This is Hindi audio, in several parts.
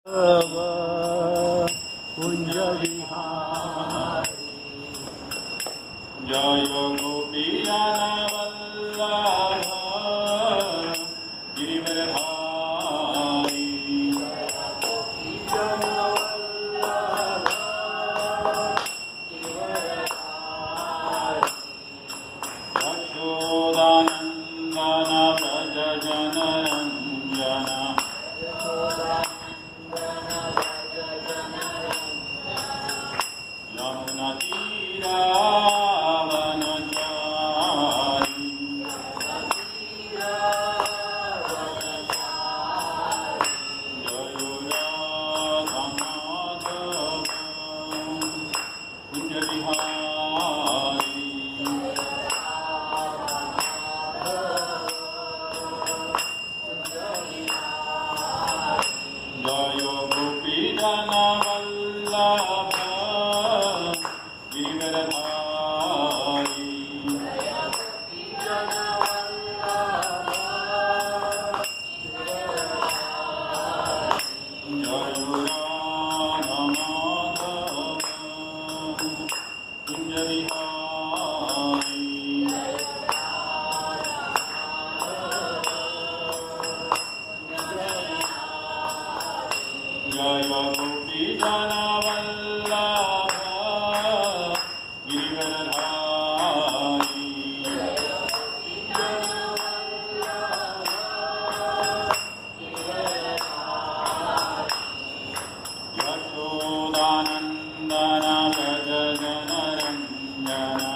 कुंज विहारी जय गोपी Vallabh Girivardhari Yashodanandan Vraj जनरञ्जन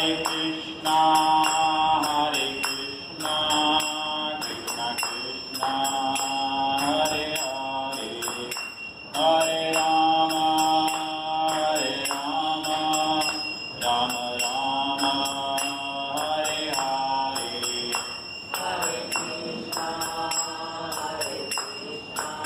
Hare Krishna, Krishna Krishna, Hare Hare, Hare Rama, Rama Rama, Hare Hare. Hare Krishna, Hare Krishna,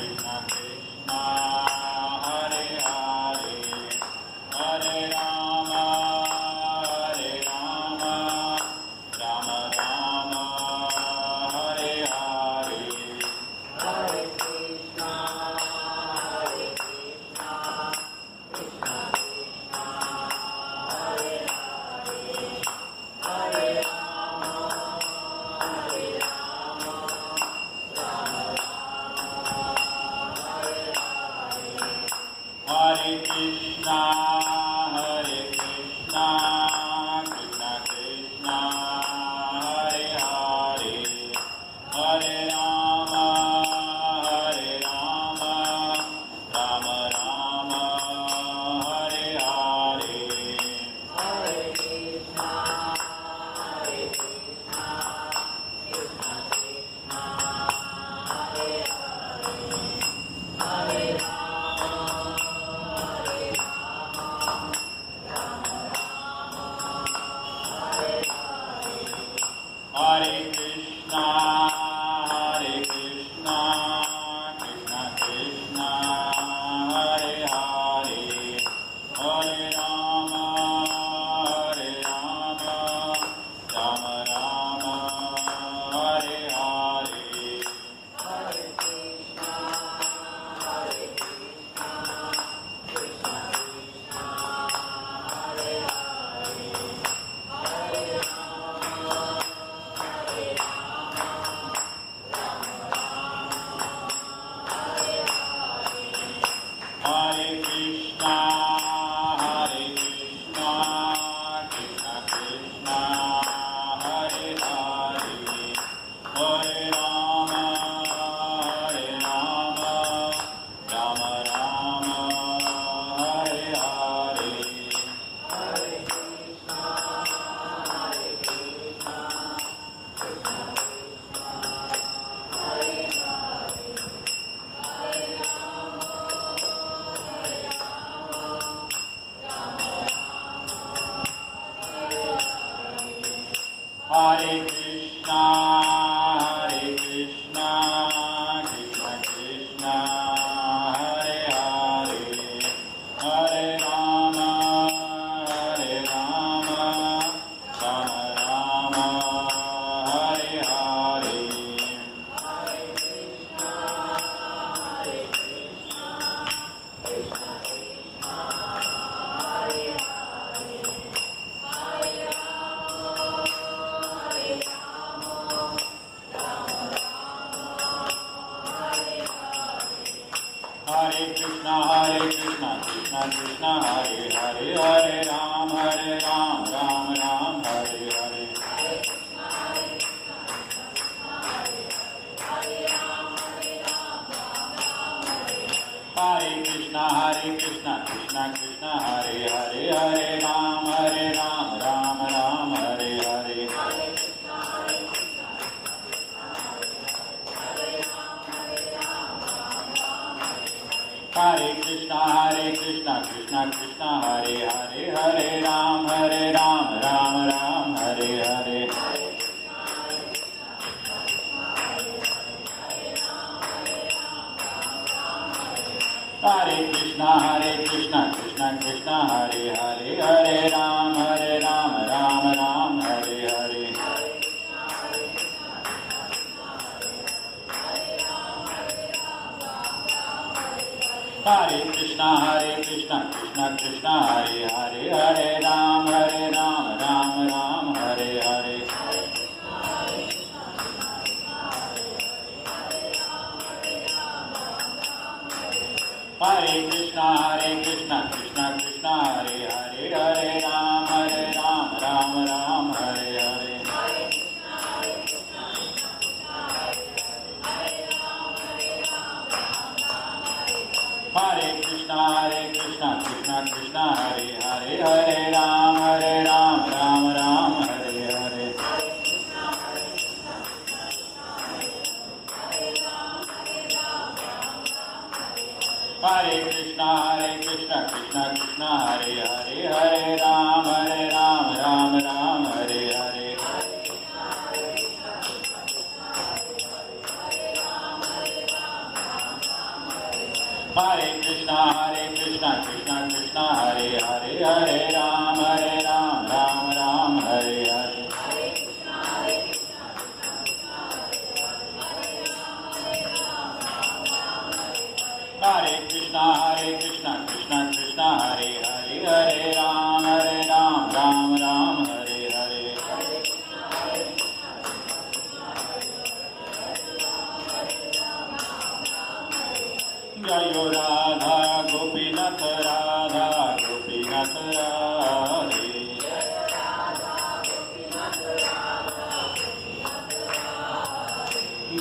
Krishna Krishna, Hare Hare, Hare Rama, Rama Rama, Hare Hare. Hare Krishna, Krishna Krishna, Hare Hare, Hare Rama, Hare Krishna, Krishna Krishna, Hare Hare, Hare Rama, Rama Rama, Hare Hare. Hare Krishna, Krishna Krishna, Hare Hare, Hare Rama, Hare Krishna, Krishna Krishna, Hare Hare, Hare Rama, Rama Rama, Hare Hare. Hare Krishna, Krishna Krishna, Hare Hare, Hare Rama, Hare Krishna, Krishna Krishna, Hare Hare, Hare Rama, Rama Rama, Hare Hare. Hare Krishna, Krishna Krishna, Hare Hare, Hare Rama, Hare Krishna, Krishna Krishna, Hare Hare, Hare Rama, Rama Rama, Hare Hare. Hare Krishna, Krishna Krishna, Hare Hare, Hare Rama, Hare Krishna, Krishna Krishna, Hare Hare, Hare Ram, Ram Ram, Hare Hare. Hare Krishna, Krishna Krishna, Hare Hare, Hare Ram, Ram Ram, Hare Hare. Hare Krishna, Krishna Krishna, Hare Hare, Hare Ram, Ram Ram, Hare Hare. Hare Krishna, Krishna Krishna, Hare Hare, Hare Ram, Ram Ram, Hare Hare. Hare Krishna, Krishna Krishna, Hare Hare, Hare Ram, Ram Ram, Hare Hare. Hare Krishna Krishna Krishna Hare Hare Hare Ram Ram Ram Hare Hare. Hare Krishna Krishna Krishna Hare Hare Hare Ram Ram Ram Hare Hare. Hare Krishna Krishna Krishna Hare Hare Hare Ram Ram Hare Hare. Hare Krishna Krishna Krishna Hare Hare Hare Ram Ram Hare Hare. Hare Krishna Krishna Krishna Hare Hare Hare Ram Ram Hare Hare. Jayo Radha Gopinath Radha Gopinath Radhe.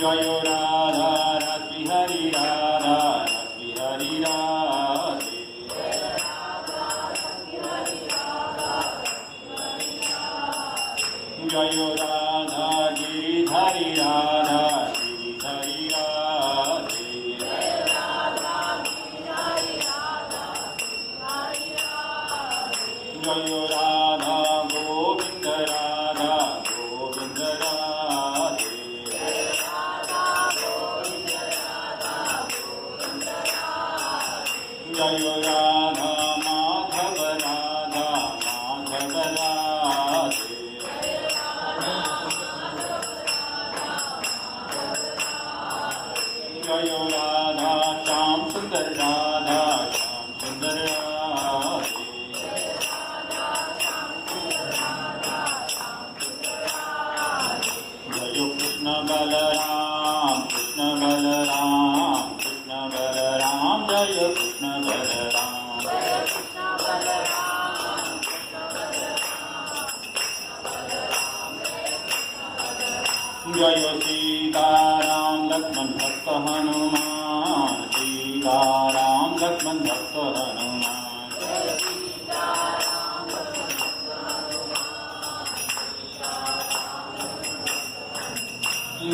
Jayo Radha Radhihari Radha Radhihari Radhe. Jayo Radha Giridhari Radha Giridhari Radhe. Jayo Radha Govinda Radha Govinda Radhe. Jayo Radha Madhava Radha Madhava Radhe. Jayo Radha Shyam Sundar Radha Shyam Sundar Radhe. Jayo Krishna Balaram Krishna Balaram Krishna Balaram Jayo Krishna Balaram. Jayo Sitaram Lakshman Bhakta Hanuman Sitaram Lakshman Bhakta Hanuman.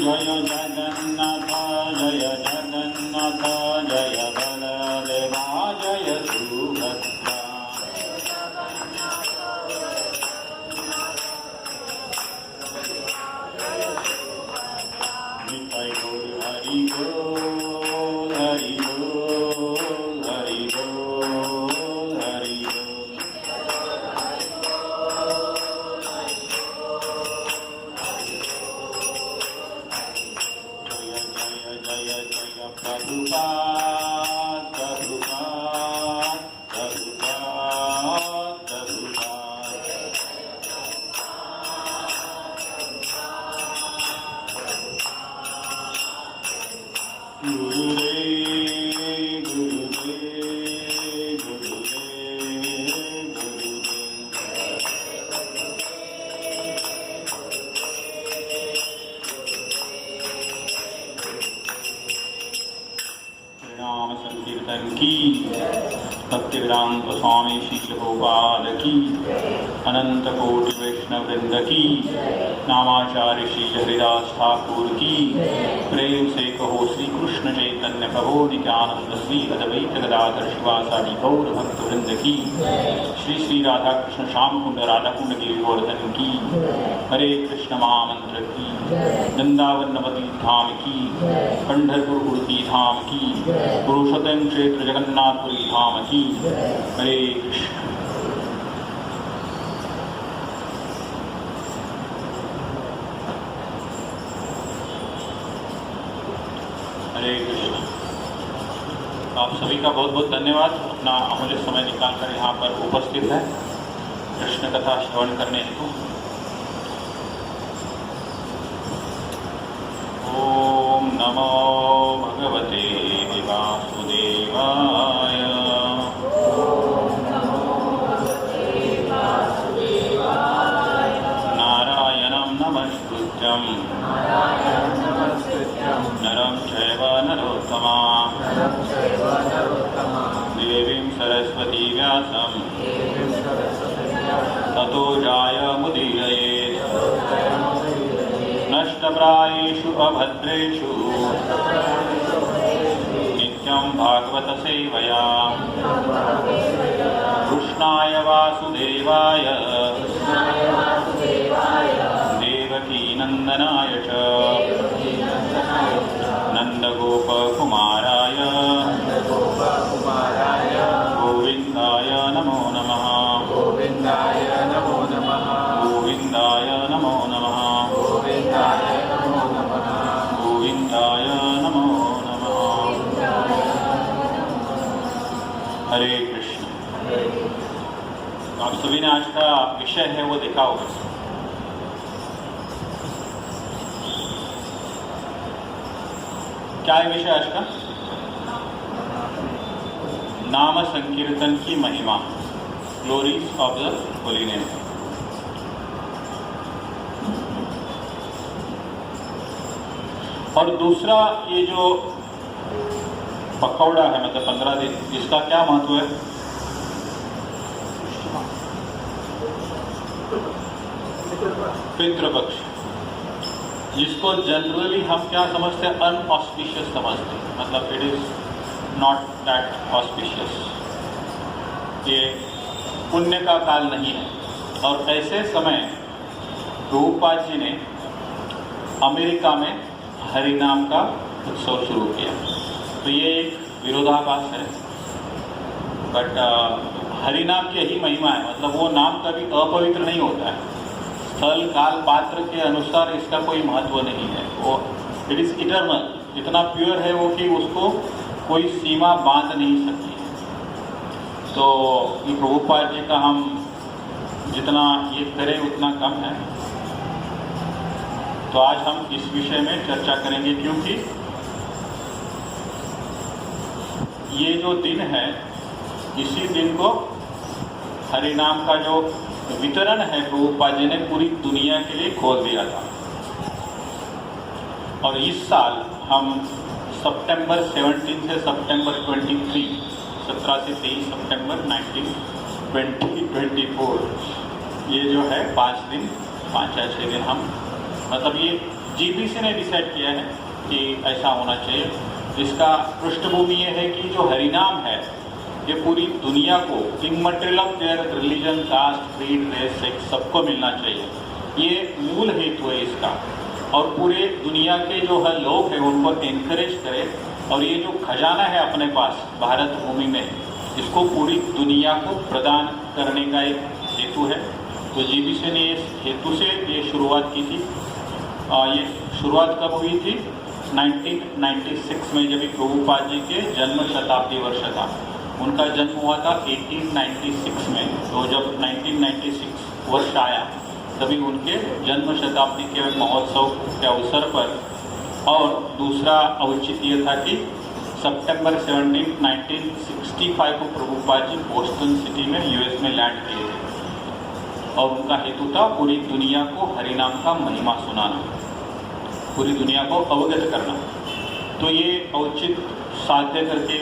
Jaya Jagannatha Jaya Jagannatha Jaya Baladeva Jaya Subhadra. Nitai Gaur Hari Bol Hari Bol Hari Bol Hari Bol. Jaya Jaya Jaya Jaya Prabhupada Prabhupada Prabhupada Prabhupada. Gurudev Gurudev Gurudev Gurudev. नाम संकीर्तन की भक्तिवेदांत स्वामी श्री प्रभुपाद की अनंत कोटि वैष्णव वृंद की नामाचार्य श्री हरिदास ठाकुर की प्रेम से कहो श्री कृष्ण चैतन्य प्रभु नित्यानंद श्री अद्वैत गदाधर शिवासादि गौर भक्त वृंद की श्री श्री राधा कृष्ण श्याम कुंड राधा कुंड गिरिवर्धन की हरे कृष्ण महामंत्र की वृंदावन नवद्वीप धाम की पंढरपुर उड़पी धाम की पुरुषोत्तम क्षेत्र जगन्नाथपुरी धाम की हरे कृष्ण। हरे कृष्ण। आप सभी का बहुत बहुत धन्यवाद अपना अमूल्य समय निकालकर यहाँ पर उपस्थित है कृष्ण कथा श्रवण करने हेतु। ओम नमो भगवते वासुदेवाय। भक्तप्रायेषु अभद्रेषु नित्यं भागवत सेवया कृष्णाय वासुदेवाय देवकीनन्दनाय च नन्दगोपकुमाराय गोविन्दाय नमो नमः गोविन्दाय नमो नमः गोविन्दाय नमो नमः गोविन्दाय नमो नमः गोविन्दाय नमो नमः। हरे कृष्ण। आप सभी ने आज का विषय है वो देखा होगा। क्या है विषय आज का? नाम संकीर्तन की महिमा, glories of the holy name. और दूसरा ये जो पखौड़ा है, मतलब 15 दिन, इसका क्या महत्व है? पितृपक्ष, जिसको जनरली हम क्या समझते हैं? अनऑस्पिशियस समझते हैं, मतलब it is not that auspicious, ये पुण्य का काल नहीं है। और ऐसे समय प्रभुपाद जी ने अमेरिका में हरिनाम का उत्सव शुरू किया। तो ये एक विरोधाभास है, बट हरिनाम की यही महिमा है। मतलब वो नाम कभी अपवित्र नहीं होता है, स्थल काल पात्र के अनुसार इसका कोई महत्व नहीं है। वो इट इज इटर्नल, इतना प्योर है वो कि उसको कोई सीमा बांध नहीं सकती है। तो ये प्रभुपाद जी का हम जितना ये करें उतना कम है। तो आज हम इस विषय में चर्चा करेंगे, क्योंकि ये जो दिन है, इसी दिन को हरिनाम का जो वितरण है प्रभुपाद जी ने पूरी दुनिया के लिए खोल दिया था। और इस साल हम सितंबर 17 से सितंबर 23, 17 से 23 सितंबर 2024, ये जो है 5 दिन, 5 या 6 दिन हम, मतलब ये जीबीसी ने डिसाइड किया है कि ऐसा होना चाहिए। इसका पृष्ठभूमि ये है कि जो हरिनाम है ये पूरी दुनिया को, immaterial of their religion, caste, creed, race, sex, सबको मिलना चाहिए। ये मूल हेतु है इसका। और पूरे दुनिया के जो है लोग हैं उनको एनकरेज करें, और ये जो खजाना है अपने पास भारत भूमि में, इसको पूरी दुनिया को प्रदान करने का एक हेतु है। तो जीबीसी ने इस हेतु से ये शुरुआत की थी। ये शुरुआत कब हुई थी? 1996 में, जब प्रभुपाद जी के जन्म शताब्दी वर्ष था। उनका जन्म हुआ था 1896 में। तो जब 1996 वर्ष आया तभी उनके जन्म शताब्दी के महोत्सव के अवसर पर, और दूसरा औचित्य था कि सितंबर 17, 1965 को प्रभुपाद जी बोस्टन सिटी में यूएस में लैंड किए थे। और उनका हेतु था पूरी दुनिया को हरिनाम का महिमा सुनाना, पूरी दुनिया को अवगत करना। तो ये औचित्य साध्य करके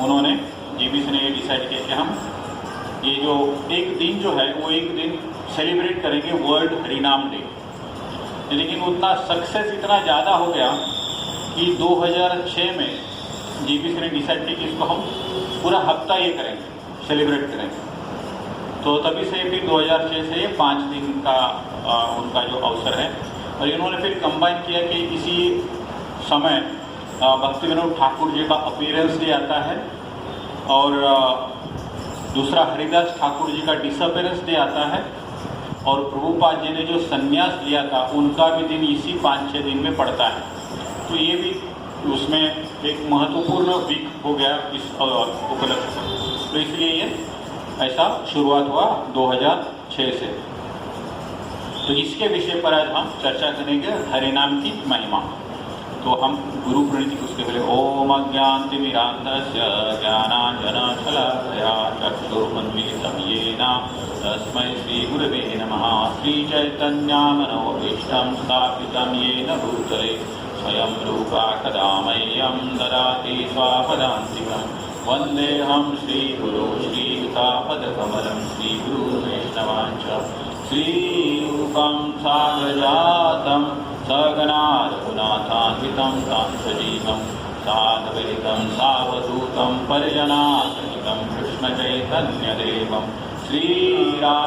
उन्होंने, जीबीसी ने ये डिसाइड किया कि हम ये जो एक दिन जो है वो एक दिन सेलिब्रेट करेंगे, वर्ल्ड हरिनाम डे। लेकिन उतना सक्सेस इतना ज़्यादा हो गया कि 2006 में जीबीसी ने डिसाइड किया कि इसको हम पूरा हफ्ता ये करेंगे, सेलिब्रेट करेंगे। तो तभी से फिर 2006 से ये 5 दिन का उनका जो अवसर है। और इन्होंने फिर कंबाइन किया कि इसी समय भक्ति विनोद ठाकुर जी का अपीयरेंस डे आता है, और दूसरा हरिदास ठाकुर जी का डिसअपीयरेंस डे आता है, और प्रभुपाद जी ने जो संन्यास लिया था उनका भी दिन इसी 5-6 दिन में पड़ता है। तो ये भी उसमें एक महत्वपूर्ण वीक हो गया इस उपलक्ष्य से। तो इसलिए ये ऐसा शुरुआत हुआ 2006 से। तो इसके विषय पर आज हम चर्चा करेंगे, हरिनाम की महिमा। तो हम गुरु प्रणीति उसके पहले ओम अज्ञानतिमिरान्धस्य ज्ञानाञ्जनशलाकया चक्षुरुन्मीलितं येन तस्मै श्रीगुरवे नमः। श्रीचैतन्यमनोभीष्टं स्थापितं येन भूतले स्वयं रूपा कदा मह्यं ददाति स्वापदान्तिकं। वन्देऽहं श्रीगुरो श्रीयुतापदकमलं श्रीगुरुवैष्णवाञ्च श्रीरूपं साग्रजातं सगना रघुनाथान्वितं तं सजीवं साद्वैतं सावधूतं परिजनासहितं कृष्णचैतन्यदेवं श्रीराधाकृष्णपदान्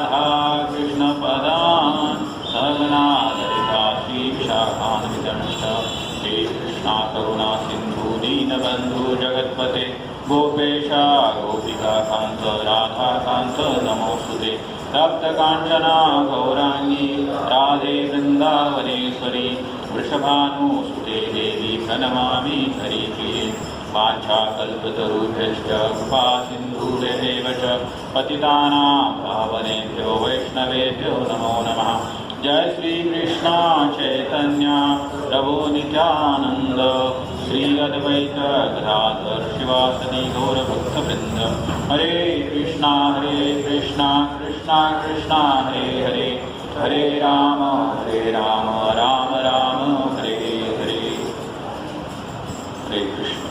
सगना ललिता श्रीविशाखान्वितंश्च हे कृष्णा करुणा सिन्धु दीनबन्धु जगत्पते गोपेश गोपिकान्त राधाकान्त नमोऽस्तुते तप्तकाञ्चना गौराङ्गी राधे वृन्दावनेश्वरी वृषभानुसुते देवी प्रणमामि हरिप्रिये वाञ्छाकल्पतरुभ्यश्च कृपा सिन्धुरेव च पतितानां पावनेभ्यो वैष्णवेभ्यो नमो नमः। जय श्री कृष्ण चैतन्य प्रभु नित्यानंद श्री अद्वैत गदाधर शिवासदि गौर भक्तवृंद। हरे कृष्णा कृष्णा कृष्णा हरे हरे, हरे राम राम राम हरे हरे। हरे कृष्ण।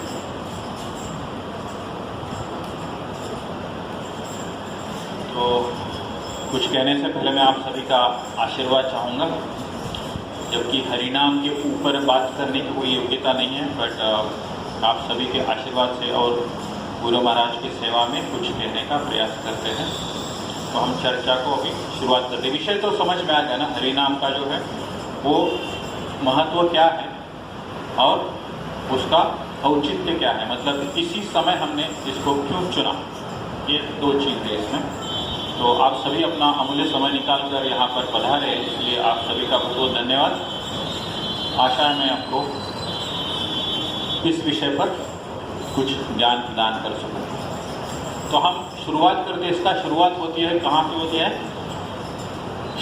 तो कुछ कहने से पहले मैं आप सभी का आशीर्वाद चाहूँगा, जबकि हरिनाम के ऊपर बात करने की कोई योग्यता नहीं है, बट आप सभी के आशीर्वाद से और गुरु महाराज की सेवा में कुछ कहने का प्रयास करते हैं। तो हम चर्चा को अभी शुरुआत करते हैं। विषय तो समझ में आ गया ना, हरिनाम का जो है वो महत्व क्या है और उसका औचित्य क्या है, मतलब इसी समय हमने इसको क्यों चुना, ये दो चीज़ है इसमें। तो आप सभी अपना अमूल्य समय निकाल कर यहाँ पर पधारे, इसलिए आप सभी का बहुत बहुत धन्यवाद। आशा है मैं आपको इस विषय पर कुछ ज्ञान प्रदान कर सकूँ। तो हम शुरुआत करते हैं। इसका शुरुआत होती है कहाँ से होती है?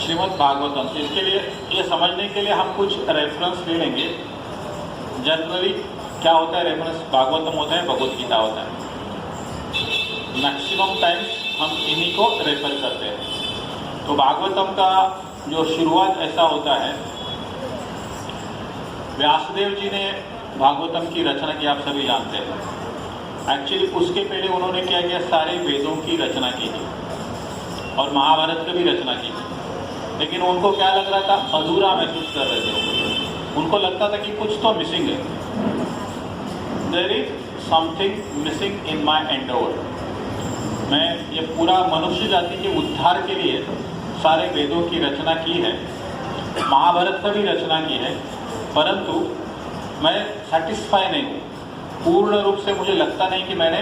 श्रीमद् भागवतम से। इसके लिए ये समझने के लिए हम कुछ रेफरेंस ले लेंगे। जनरली क्या होता है रेफरेंस? भागवतम होता है, भगवद गीता होता है। मैक्सिमम टाइम्स हम इन्हीं को रेफर करते हैं। तो भागवतम का जो शुरुआत ऐसा होता है, व्यासदेव जी ने भागवतम की रचना की, आप सभी जानते हैं। एक्चुअली उसके पहले उन्होंने क्या किया, सारे वेदों की रचना की थी और महाभारत की भी रचना की थी। लेकिन उनको क्या लग रहा था, अधूरा महसूस कर रहे थे। उनको लगता था कि कुछ तो मिसिंग है, there is something missing in my endeavour. मैं ये पूरा मनुष्य जाति के उद्धार के लिए सारे वेदों की रचना की है, महाभारत का भी रचना की है, परंतु मैं सेटिस्फाई नहीं हूँ। पूर्ण रूप से मुझे लगता नहीं कि मैंने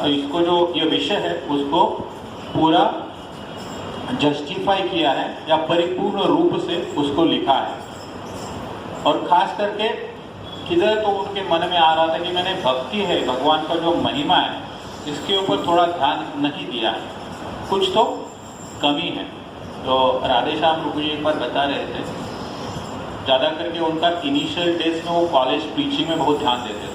इसको जो ये विषय है उसको पूरा जस्टिफाई किया है या परिपूर्ण रूप से उसको लिखा है। और खास करके किधर तो उनके मन में आ रहा था कि मैंने भक्ति है, भगवान का जो महिमा है, इसके ऊपर थोड़ा ध्यान नहीं दिया है, कुछ तो कमी है। तो राधेश्याम प्रभु जी एक बार बता रहे थे, ज़्यादा करके उनका इनिशियल डेज में वो कॉलेज टीचिंग में बहुत ध्यान देते थे।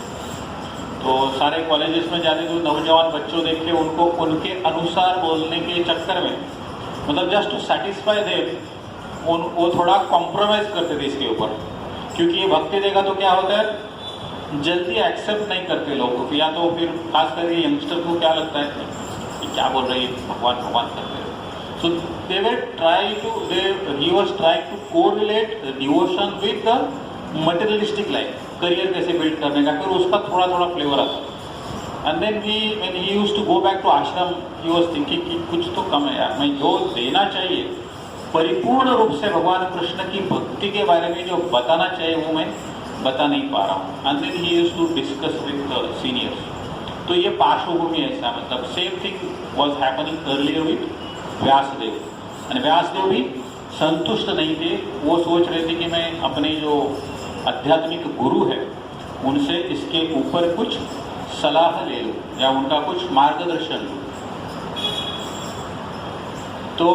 तो सारे कॉलेजेस में जाते तो नौजवान बच्चों देख के उनको उनके अनुसार बोलने के चक्कर में, मतलब जस्ट टू सेटिस्फाई देम, वो थोड़ा कॉम्प्रोमाइज़ करते थे इसके ऊपर। क्योंकि ये भक्ति देगा तो क्या होता है, जल्दी एक्सेप्ट नहीं करते लोग, या तो फिर खास करके यंगस्टर को क्या लगता है कि क्या बोल रहे हैं, भगवान भगवान करते हैं। सो he was trying to correlate devotion with the materialistic life, career कैसे बिल्ड करने का, फिर उसका थोड़ा थोड़ा फ्लेवर आता है। And then when he used to go back to ashram, he was thinking कि कुछ तो कम है यार, मैं जो देना चाहिए परिपूर्ण रूप से भगवान कृष्ण की भक्ति के बारे में जो बताना चाहिए वो मैं बता नहीं पा रहा हूँ। And then he used to discuss with seniors. तो ये पार्श्वभूमि ऐसा, मतलब same thing was happening earlier with Vyasadev. And Vyasadev भी संतुष्ट नहीं थे, वो सोच रहे थे कि मैं अपने जो आध्यात्मिक गुरु है उनसे इसके ऊपर कुछ सलाह ले लूँ या उनका कुछ मार्गदर्शन लूँ। तो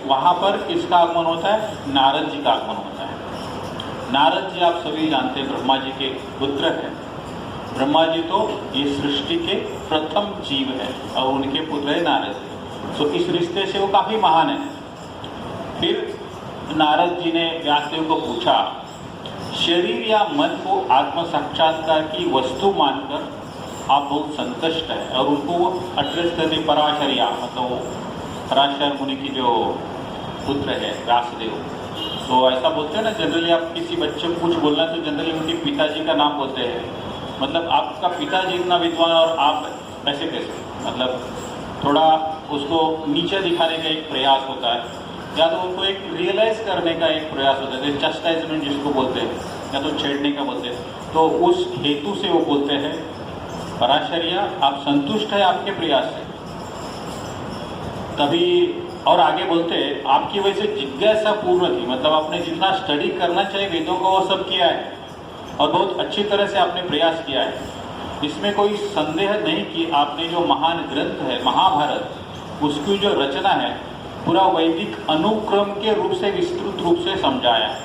वहाँ पर किसका आगमन होता है? नारद जी का आगमन होता है। नारद जी आप सभी जानते हैं ब्रह्मा जी के पुत्र हैं। ब्रह्मा जी तो ये सृष्टि के प्रथम जीव है और उनके पुत्र है नारद जी। तो इस रिश्ते से वो काफ़ी महान है। फिर नारद जी ने व्यासदेव को पूछा, शरीर या मन को आत्म साक्षात्कार की वस्तु मानकर आप बहुत संतुष्ट है, और उनको वो एड्रेस करने पराशरिया, मतलब वो पराशर मुनि की जो पुत्र है व्यासदेव, तो ऐसा बोलते हैं ना, जनरली आप किसी बच्चे को कुछ बोलना है तो जनरली उनके पिताजी का नाम बोलते हैं। मतलब आपका पिताजी इतना विद्वान और आप ऐसे कैसे, मतलब थोड़ा उसको नीचे दिखाने का एक प्रयास होता है, या तो उनको एक रियलाइज करने का एक प्रयास होता है, चस्टाइजमेंट जिसको बोलते हैं, या तो छेड़ने का बोलते हैं। तो उस हेतु से वो बोलते हैं, पराशर्या आप संतुष्ट है आपके प्रयास से, तभी। और आगे बोलते हैं आपकी वजह से जिज्ञासा पूर्ण थी, मतलब आपने जितना स्टडी करना चाहिए वेदों का वो सब किया है और बहुत अच्छी तरह से आपने प्रयास किया है। इसमें कोई संदेह नहीं कि आपने जो महान ग्रंथ है महाभारत, उसकी जो रचना है पूरा वैदिक अनुक्रम के रूप से विस्तृत रूप से समझाया है।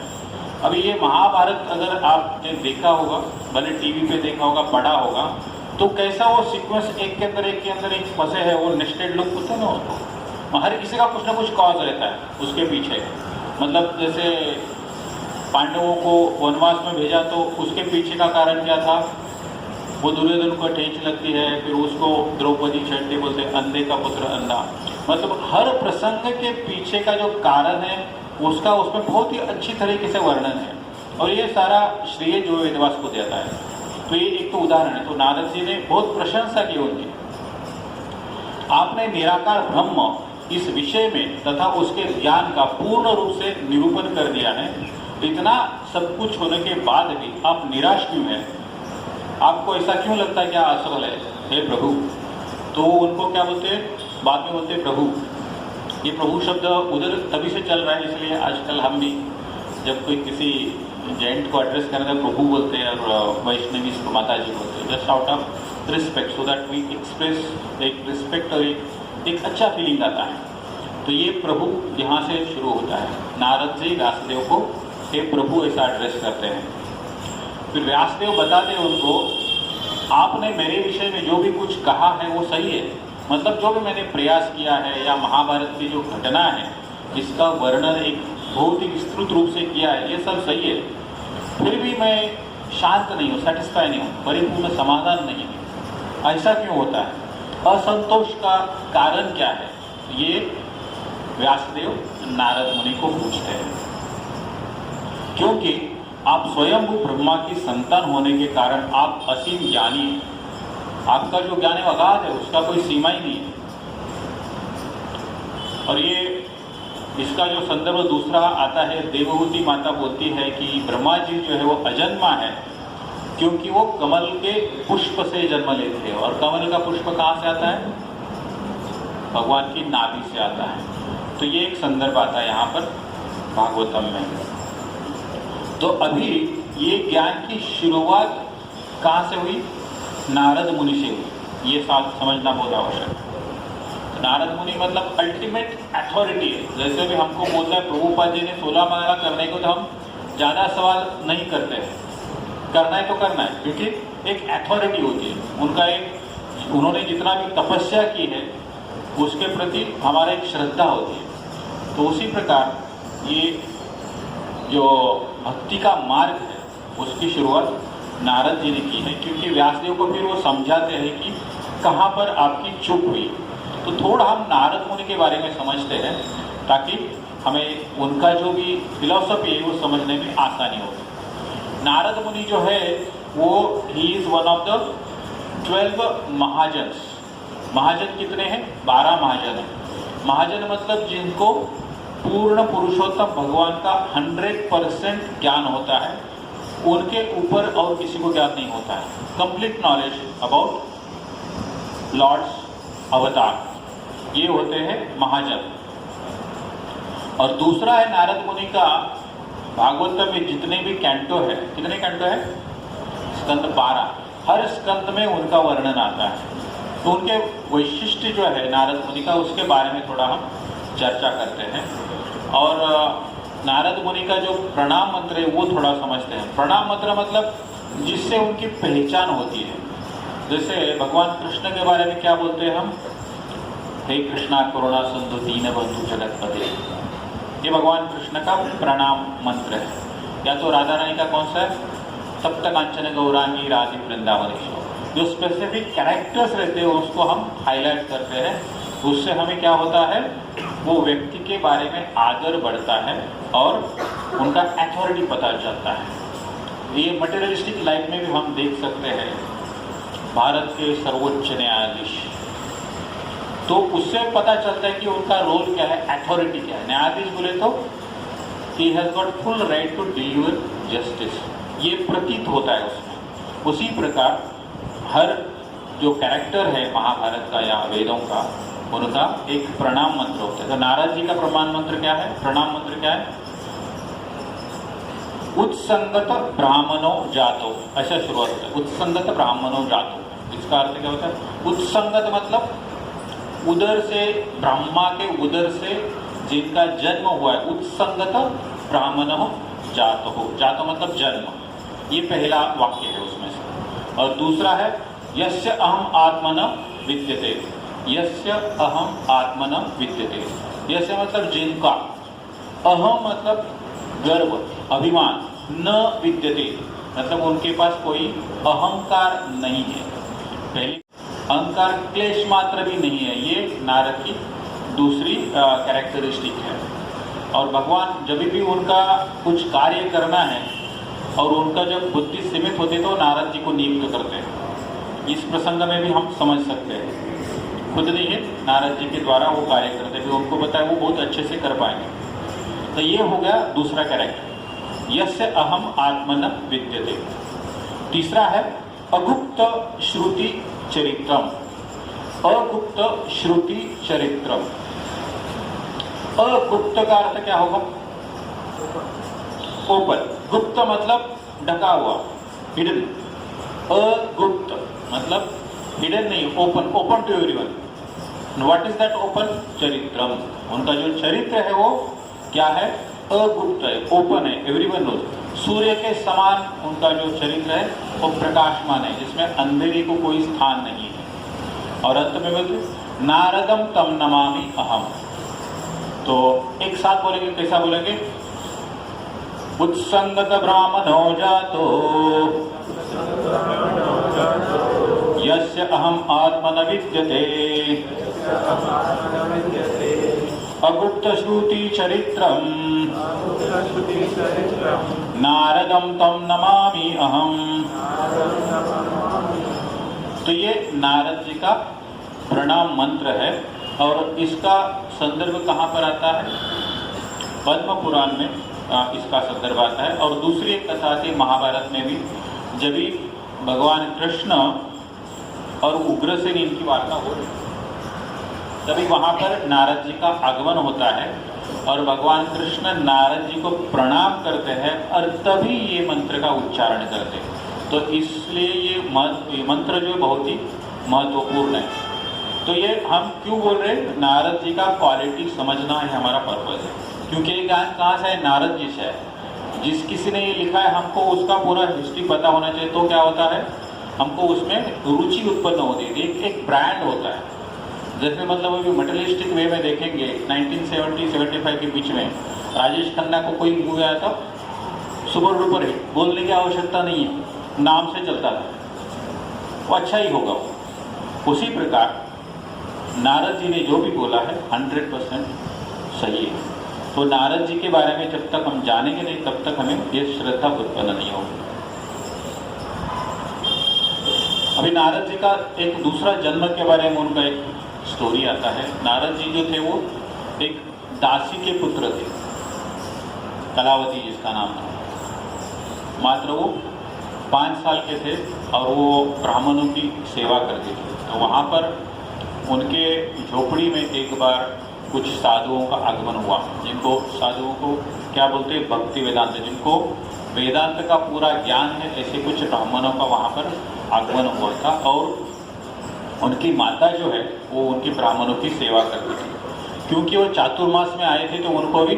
अभी ये महाभारत अगर आपने देखा होगा, भले टीवी पे देखा होगा, पढ़ा होगा, तो कैसा वो सीक्वेंस एक के अंदर एक फंसे है, वो नेस्टेड लुक होता है ना उसको, हर किसी का कुछ ना कुछ कॉज रहता है उसके पीछे। मतलब जैसे पांडवों को वनवास में भेजा तो उसके पीछे का कारण क्या था, वो दुर्योधन को ठेच लगती है, फिर उसको द्रौपदी छेड़ती, बोलते अंधे का पुत्र अंधा। मतलब हर प्रसंग के पीछे का जो कारण है उसका उसमें बहुत ही अच्छी तरीके से वर्णन है, और ये सारा श्रेय जो वेदव्यास को देता है। तो ये एक तो उदाहरण है। तो नारद जी ने बहुत प्रशंसा की उनकी, आपने निराकार ब्रह्म इस विषय में तथा उसके ज्ञान का पूर्ण रूप से निरूपण कर दिया है। इतना सब कुछ होने के बाद भी आप निराश क्यों हैं? आपको ऐसा क्यों लगता है क्या असफल है हे प्रभु? तो उनको क्या बोलते हैं, बाद में बोलते प्रभु। ये प्रभु शब्द उधर तभी से चल रहा है, इसलिए आजकल हम भी जब कोई किसी जेंट को एड्रेस करते हैं प्रभु बोलते हैं, और वैष्णवी को माता जी बोलते हैं, just out of respect, so that we express एक रिस्पेक्ट और एक अच्छा फीलिंग आता है। तो ये प्रभु यहाँ से शुरू होता है। नारद जी व्यासदेव को हे प्रभु ऐसा एड्रेस करते हैं। फिर व्यासदेव बताते हैं उनको, आपने मेरे विषय में जो भी कुछ कहा है वो सही है, मतलब जो भी मैंने प्रयास किया है या महाभारत की जो घटना है इसका वर्णन एक बहुत ही विस्तृत रूप से किया है, ये सब सही है, फिर भी मैं शांत नहीं हूँ, सेटिस्फाई नहीं हूँ, परिपूर्ण समाधान नहीं है। ऐसा क्यों होता है? असंतोष का कारण क्या है? ये व्यासदेव नारद मुनि को पूछते हैं। क्योंकि आप स्वयंभू ब्रह्मा की संतान होने के कारण आप असीम ज्ञानी हैं, आपका जो ज्ञान है अगाध है, उसका कोई सीमा ही नहीं है। और ये इसका जो संदर्भ दूसरा आता है, देवहूति माता बोलती है कि ब्रह्मा जी जो है वो अजन्मा है, क्योंकि वो कमल के पुष्प से जन्म लेते हैं। और कमल का पुष्प कहाँ से आता है? भगवान की नाभि से आता है। तो ये एक संदर्भ आता है यहाँ पर भागवतम में। तो अभी ये ज्ञान की शुरुआत कहाँ से हुई? नारद मुनि से हुई। ये साथ समझना बहुत आवश्यक है। नारद मुनि मतलब अल्टीमेट अथॉरिटी है। जैसे भी हमको बोलता है प्रभुपाद जी ने 16 माला करने को, तो हम ज़्यादा सवाल नहीं करते हैं, करना है तो करना है, क्योंकि एक अथॉरिटी होती है उनका, एक उन्होंने जितना भी तपस्या की है उसके प्रति हमारा एक श्रद्धा होती है। तो उसी प्रकार ये जो भक्ति का मार्ग है उसकी शुरुआत नारद जी ने की है, क्योंकि व्यासदेव को फिर वो समझाते हैं कि कहाँ पर आपकी चूक हुई। तो थोड़ा हम नारद मुनि के बारे में समझते हैं ताकि हमें उनका जो भी फिलॉसफी है वो समझने में आसानी हो। नारद मुनि जो है वो ही इज़ वन ऑफ द 12 महाजन्स। महाजन कितने हैं? 12 महाजन हैं। महाजन मतलब जिनको पूर्ण पुरुषोत्तम भगवान का 100% ज्ञान होता है, उनके ऊपर और किसी को ज्ञान नहीं होता है। कंप्लीट नॉलेज अबाउट लॉर्ड्स अवतार, ये होते हैं महाजन। और दूसरा है नारद मुनि का, भागवत में जितने भी कैंटो है, कितने कैंटो है? स्कंद 12। हर स्कंद में उनका वर्णन आता है। तो उनके वैशिष्ट्य जो है नारद मुनि का, उसके बारे में थोड़ा हम चर्चा करते हैं। और नारद मुनि का जो प्रणाम मंत्र है वो थोड़ा समझते हैं। प्रणाम मंत्र मतलब जिससे उनकी पहचान होती है। जैसे भगवान कृष्ण के बारे में क्या बोलते हैं हम? हे कृष्णा करुणा सिंधु दीन बंधु जगतपते। ये भगवान कृष्ण का प्रणाम मंत्र है। या तो राधा रानी का कौन सा है? तप्त कांचन गौरांगी राधे वृंदावनेश्वर। जो स्पेसिफिक कैरेक्टर्स रहते हैं उसको हम हाईलाइट करते हैं। उससे हमें क्या होता है? वो व्यक्ति के बारे में आदर बढ़ता है और उनका अथॉरिटी पता चलता है। ये मटेरियलिस्टिक लाइफ में भी हम देख सकते हैं। भारत के सर्वोच्च न्यायाधीश, तो उससे पता चलता है कि उनका रोल क्या है, अथॉरिटी क्या है। न्यायाधीश बोले तो he has got full right to deliver justice, ये प्रतीत होता है उसमें। उसी प्रकार हर जो कैरेक्टर है महाभारत का या वेदों का, उनका एक प्रणाम मंत्र होता है। तो नारद जी का प्रमाण मंत्र क्या है, प्रणाम मंत्र क्या है? उत्संगत ब्राह्मणो जातो, ऐसा शुरुआत होता है, उत्संगत ब्राह्मणो जातो। इसका अर्थ क्या होता है? उत्संगत मतलब उदर से, ब्रह्मा के उदर से जिनका जन्म हुआ है, उत्संगत ब्राह्मणो जातो हो। जातो मतलब जन्म, ये पहला वाक्य है उसमें से। और दूसरा है यस्य अहम आत्मन विद्यते, यस्य अहम आत्मन विद्यते। यस्य मतलब जिनका, अहम मतलब गर्व, अभिमान, न विद्यते मतलब उनके पास कोई अहंकार नहीं है। पहले अहंकार क्लेश मात्र भी नहीं है, ये नारद की दूसरी कैरेक्टरिस्टिक है। और भगवान जब भी उनका कुछ कार्य करना है और उनका जब बुद्धि सीमित होती है तो नारद जी को नियुक्त करते हैं। इस प्रसंग में भी हम समझ सकते हैं, खुद नहीं, नारद जी के द्वारा वो कार्य करते हैं, उनको पता है वो बहुत अच्छे से कर पाएंगे। तो ये हो गया दूसरा कैरेक्टर, यस्य अहम आत्मन विद्यते। तीसरा है अगुप्त श्रुति चरित्रम। अगुप्त श्रुति चरित्रम, अगुप्त का अर्थ क्या होगा? ओपन। गुप्त मतलब ढका हुआ, हिडन। अगुप्त मतलब हिडन नहीं, open, open to everyone. What is that open? चरित्रम। उनका जो चरित्र है वो क्या है? अगुप्त है, ओपन है, एवरीवन नोज। सूर्य के समान उनका जो चरित्र है वो प्रकाशमान है, जिसमें अंधेरे को कोई स्थान नहीं है। और अंत में बोलते नारदम तम नमामि अहम। तो एक साथ बोलेंगे, कैसा बोलेंगे? उत्संगत ब्राह्मणो जातो यस्य अहम आत्मन विद्यते अगुप्त श्रुति चरित्रम नारदम तम नमामि अहम। तो ये नारद जी का प्रणाम मंत्र है। और इसका संदर्भ कहाँ पर आता है? पद्म पुराण में इसका संदर्भ आता है। और दूसरी एक कथा आती है महाभारत में भी, जब भी भगवान कृष्ण और उग्रसेन इनकी वार्ता हो रही, तभी वहाँ पर नारद जी का आगमन होता है और भगवान कृष्ण नारद जी को प्रणाम करते हैं और तभी ये मंत्र का उच्चारण करते हैं। तो इसलिए ये मंत्र जो बहुत ही महत्वपूर्ण है। तो ये हम क्यों बोल रहे हैं? नारद जी का क्वालिटी समझना है हमारा पर्पज है। क्योंकि ये गान कहाँ से है? नारद जी से है। जिस किसी ने ये लिखा है हमको उसका पूरा हिस्ट्री पता होना चाहिए। तो क्या होता है, हमको उसमें रुचि उत्पन्न होती है। एक ब्रांड होता है। जैसे मतलब अभी मटेरियलिस्टिक वे में देखेंगे 1970-75 के बीच में राजेश खन्ना को कोई मूवी आया था, सुपर डुपर हिट, बोलने की आवश्यकता नहीं है, नाम से चलता था, वो अच्छा ही होगा। उसी प्रकार नारद जी ने जो भी बोला है 100% सही है। तो नारद जी के बारे में जब तक हम जानेंगे नहीं तब तक हमें ये श्रद्धा उत्पन्न नहीं होगी। अभी नारद जी का एक दूसरा जन्म के बारे में उनका एक स्टोरी आता है। नारद जी जो थे वो एक दासी के पुत्र थे, कलावती जिसका नाम था। मात्र वो 5 साल के थे और वो ब्राह्मणों की सेवा करते थे। तो वहाँ पर उनके झोपड़ी में एक बार कुछ साधुओं का आगमन हुआ, जिनको साधुओं को क्या बोलते हैं? भक्ति वेदांत, जिनको वेदांत का पूरा ज्ञान है, ऐसे कुछ ब्राह्मणों का वहाँ पर आगमन हुआ था। और उनकी माता जो है वो उनकी ब्राह्मणों की सेवा करती थी। क्योंकि वो चातुर्मास में आए थे तो उनको भी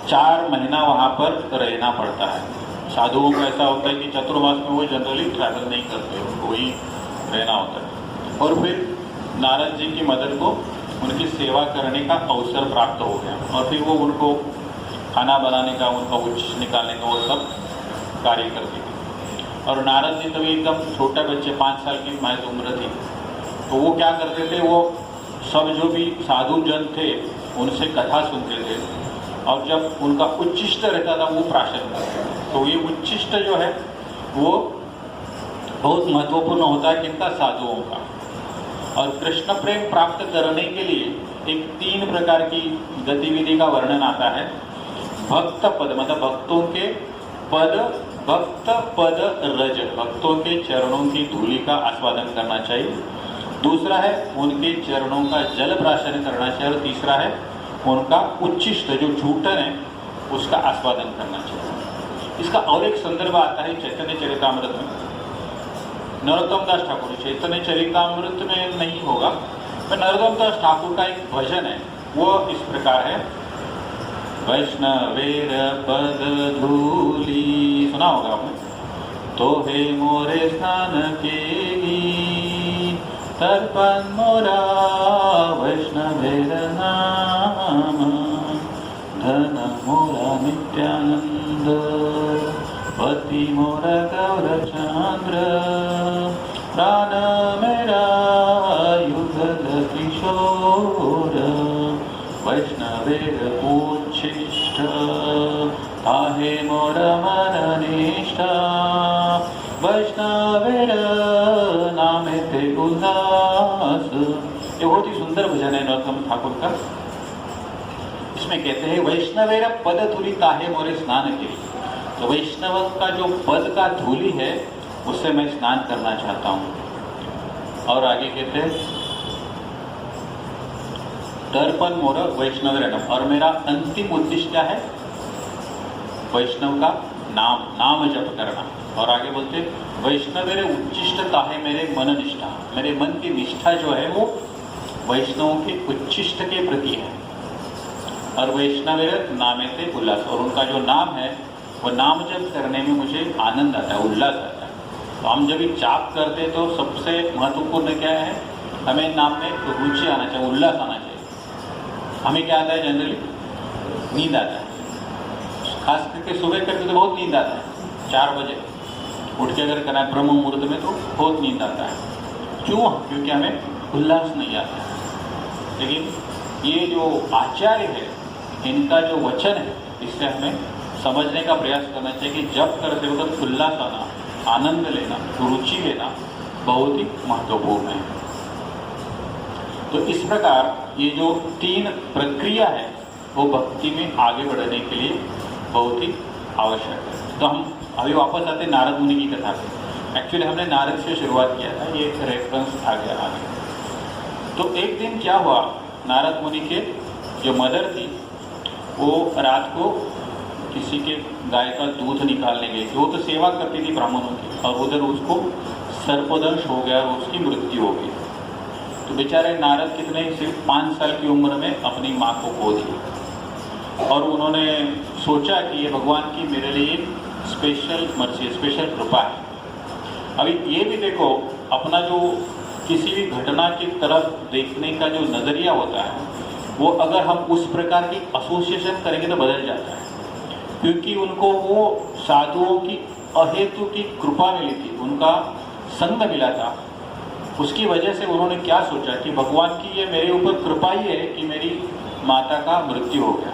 4 महीना वहाँ पर रहना पड़ता है। साधुओं का ऐसा होता है कि चतुर्मास में वो जनरली ट्रैवल नहीं करते, उनको वही रहना होता है। और फिर नारद जी की मदर को उनकी सेवा करने का अवसर प्राप्त हो गया और फिर वो उनको खाना बनाने का, उनका उच्च निकालने का वो सब कार्य करती थी। और नारद जी तभी एकदम छोटा बच्चे, 5 साल की महज उम्र थी। तो वो क्या करते थे, वो सब जो भी साधु जन थे उनसे कथा सुनते थे और जब उनका उच्चिष्ट रहता था वो प्राशन करते थे। तो ये उच्चिष्ट जो है वो बहुत महत्वपूर्ण होता है किनका? साधुओं का। और कृष्ण प्रेम प्राप्त करने के लिए एक 3 प्रकार की गतिविधि का वर्णन आता है। भक्त पद मतलब भक्तों के पद, भक्त पद रज, भक्तों के चरणों की धूलि का आस्वादन करना चाहिए। दूसरा है उनके चरणों का जल प्राशन करना चाहिए। और तीसरा है उनका उच्चिष्ट जो झूठन है उसका आस्वादन करना चाहिए। इसका और एक संदर्भ आता है चैतन्य चरितामृत में। नरोत्तम दास ठाकुर, चैतन्य चरितामृत में नहीं होगा, पर नरोत्तम दास ठाकुर का एक भजन है, वो इस प्रकार है। वैष्णवेर पद धूली, सुना होगा आपने। तो हे मोरे स्नान केली, तर्पण मोरा वैष्णवेर नाम, धन मोरा नित्यानंद, पति मोरा गौरचंद्र, प्राण मेरा युगल किशोर, वैष्णवेर उच्छिष्ट, आहे मोर मननिष्ठ, वैष्णवेर नामे ते उल्लास। ये बहुत ही सुंदर भजन है नरोत्तम ठाकुर का। इसमें कहते हैं वैष्णवेर पद धूलि ताहे मोरे स्नान के। तो वैष्णव का जो पद का धूलि है उससे मैं स्नान करना चाहता हूँ। और आगे कहते हैं दर्पण मोर वैष्णव रणम, और मेरा अंतिम उद्देश्य क्या है? वैष्णव का नाम जप करना। और आगे बोलते वैष्णव मेरे उच्चिष्टता है मेरे मन निष्ठा, मेरे मन की निष्ठा जो है वो वैष्णवों के उच्चिष्ट के प्रति है। और वैष्णव नामे से उल्लास, और उनका जो नाम है वो नाम जप करने में मुझे आनंद आता है, उल्लास आता है। तो हम जब भी जाप करते हैं तो सबसे महत्वपूर्ण क्या है? हमें नाम में रुचि आना चाहिए, उल्लास आना चाहिए। हमें क्या आता है? जनरली नींद आता है, खास करके सुबह करके तो बहुत नींद आता है। 4 बजे उठ के अगर करना है ब्रह्म मुहूर्त में तो बहुत नींद आता है। क्यों? क्योंकि हमें उल्लास नहीं आता है। लेकिन ये जो आचार्य है इनका जो वचन है इससे हमें समझने का प्रयास करना चाहिए कि जब करते वक्त उल्लास आना, आनंद लेना, रुचि लेना बहुत ही महत्वपूर्ण है। तो इस प्रकार ये जो 3 प्रक्रिया है वो भक्ति में आगे बढ़ने के लिए बहुत ही आवश्यक है। तो हम अभी वापस आते नारद मुनि की कथा पे। एक्चुअली हमने नारद से शुरुआत किया था, ये रेफरेंस आ गया आगे। तो एक दिन क्या हुआ, नारद मुनि के जो मदर थी वो रात को किसी के गाय का दूध निकालने गई थी। वो तो सेवा करती थी ब्राह्मणों की, और उधर उसको सर्पदंश हो गया और उसकी मृत्यु हो गई। तो बेचारे नारद कितने, सिर्फ 5 साल की उम्र में अपनी माँ को खो दी। और उन्होंने सोचा कि ये भगवान की मेरे लिए स्पेशल मर्जी, स्पेशल कृपा है। अभी ये भी देखो, अपना जो किसी भी घटना की तरफ देखने का जो नज़रिया होता है वो अगर हम उस प्रकार की एसोसिएशन करेंगे तो बदल जाता है। क्योंकि उनको वो साधुओं की अहेतु की कृपा मिली थी, उनका संग मिला था। उसकी वजह से उन्होंने क्या सोचा कि भगवान की ये मेरे ऊपर कृपा ही है कि मेरी माता का मृत्यु हो गया।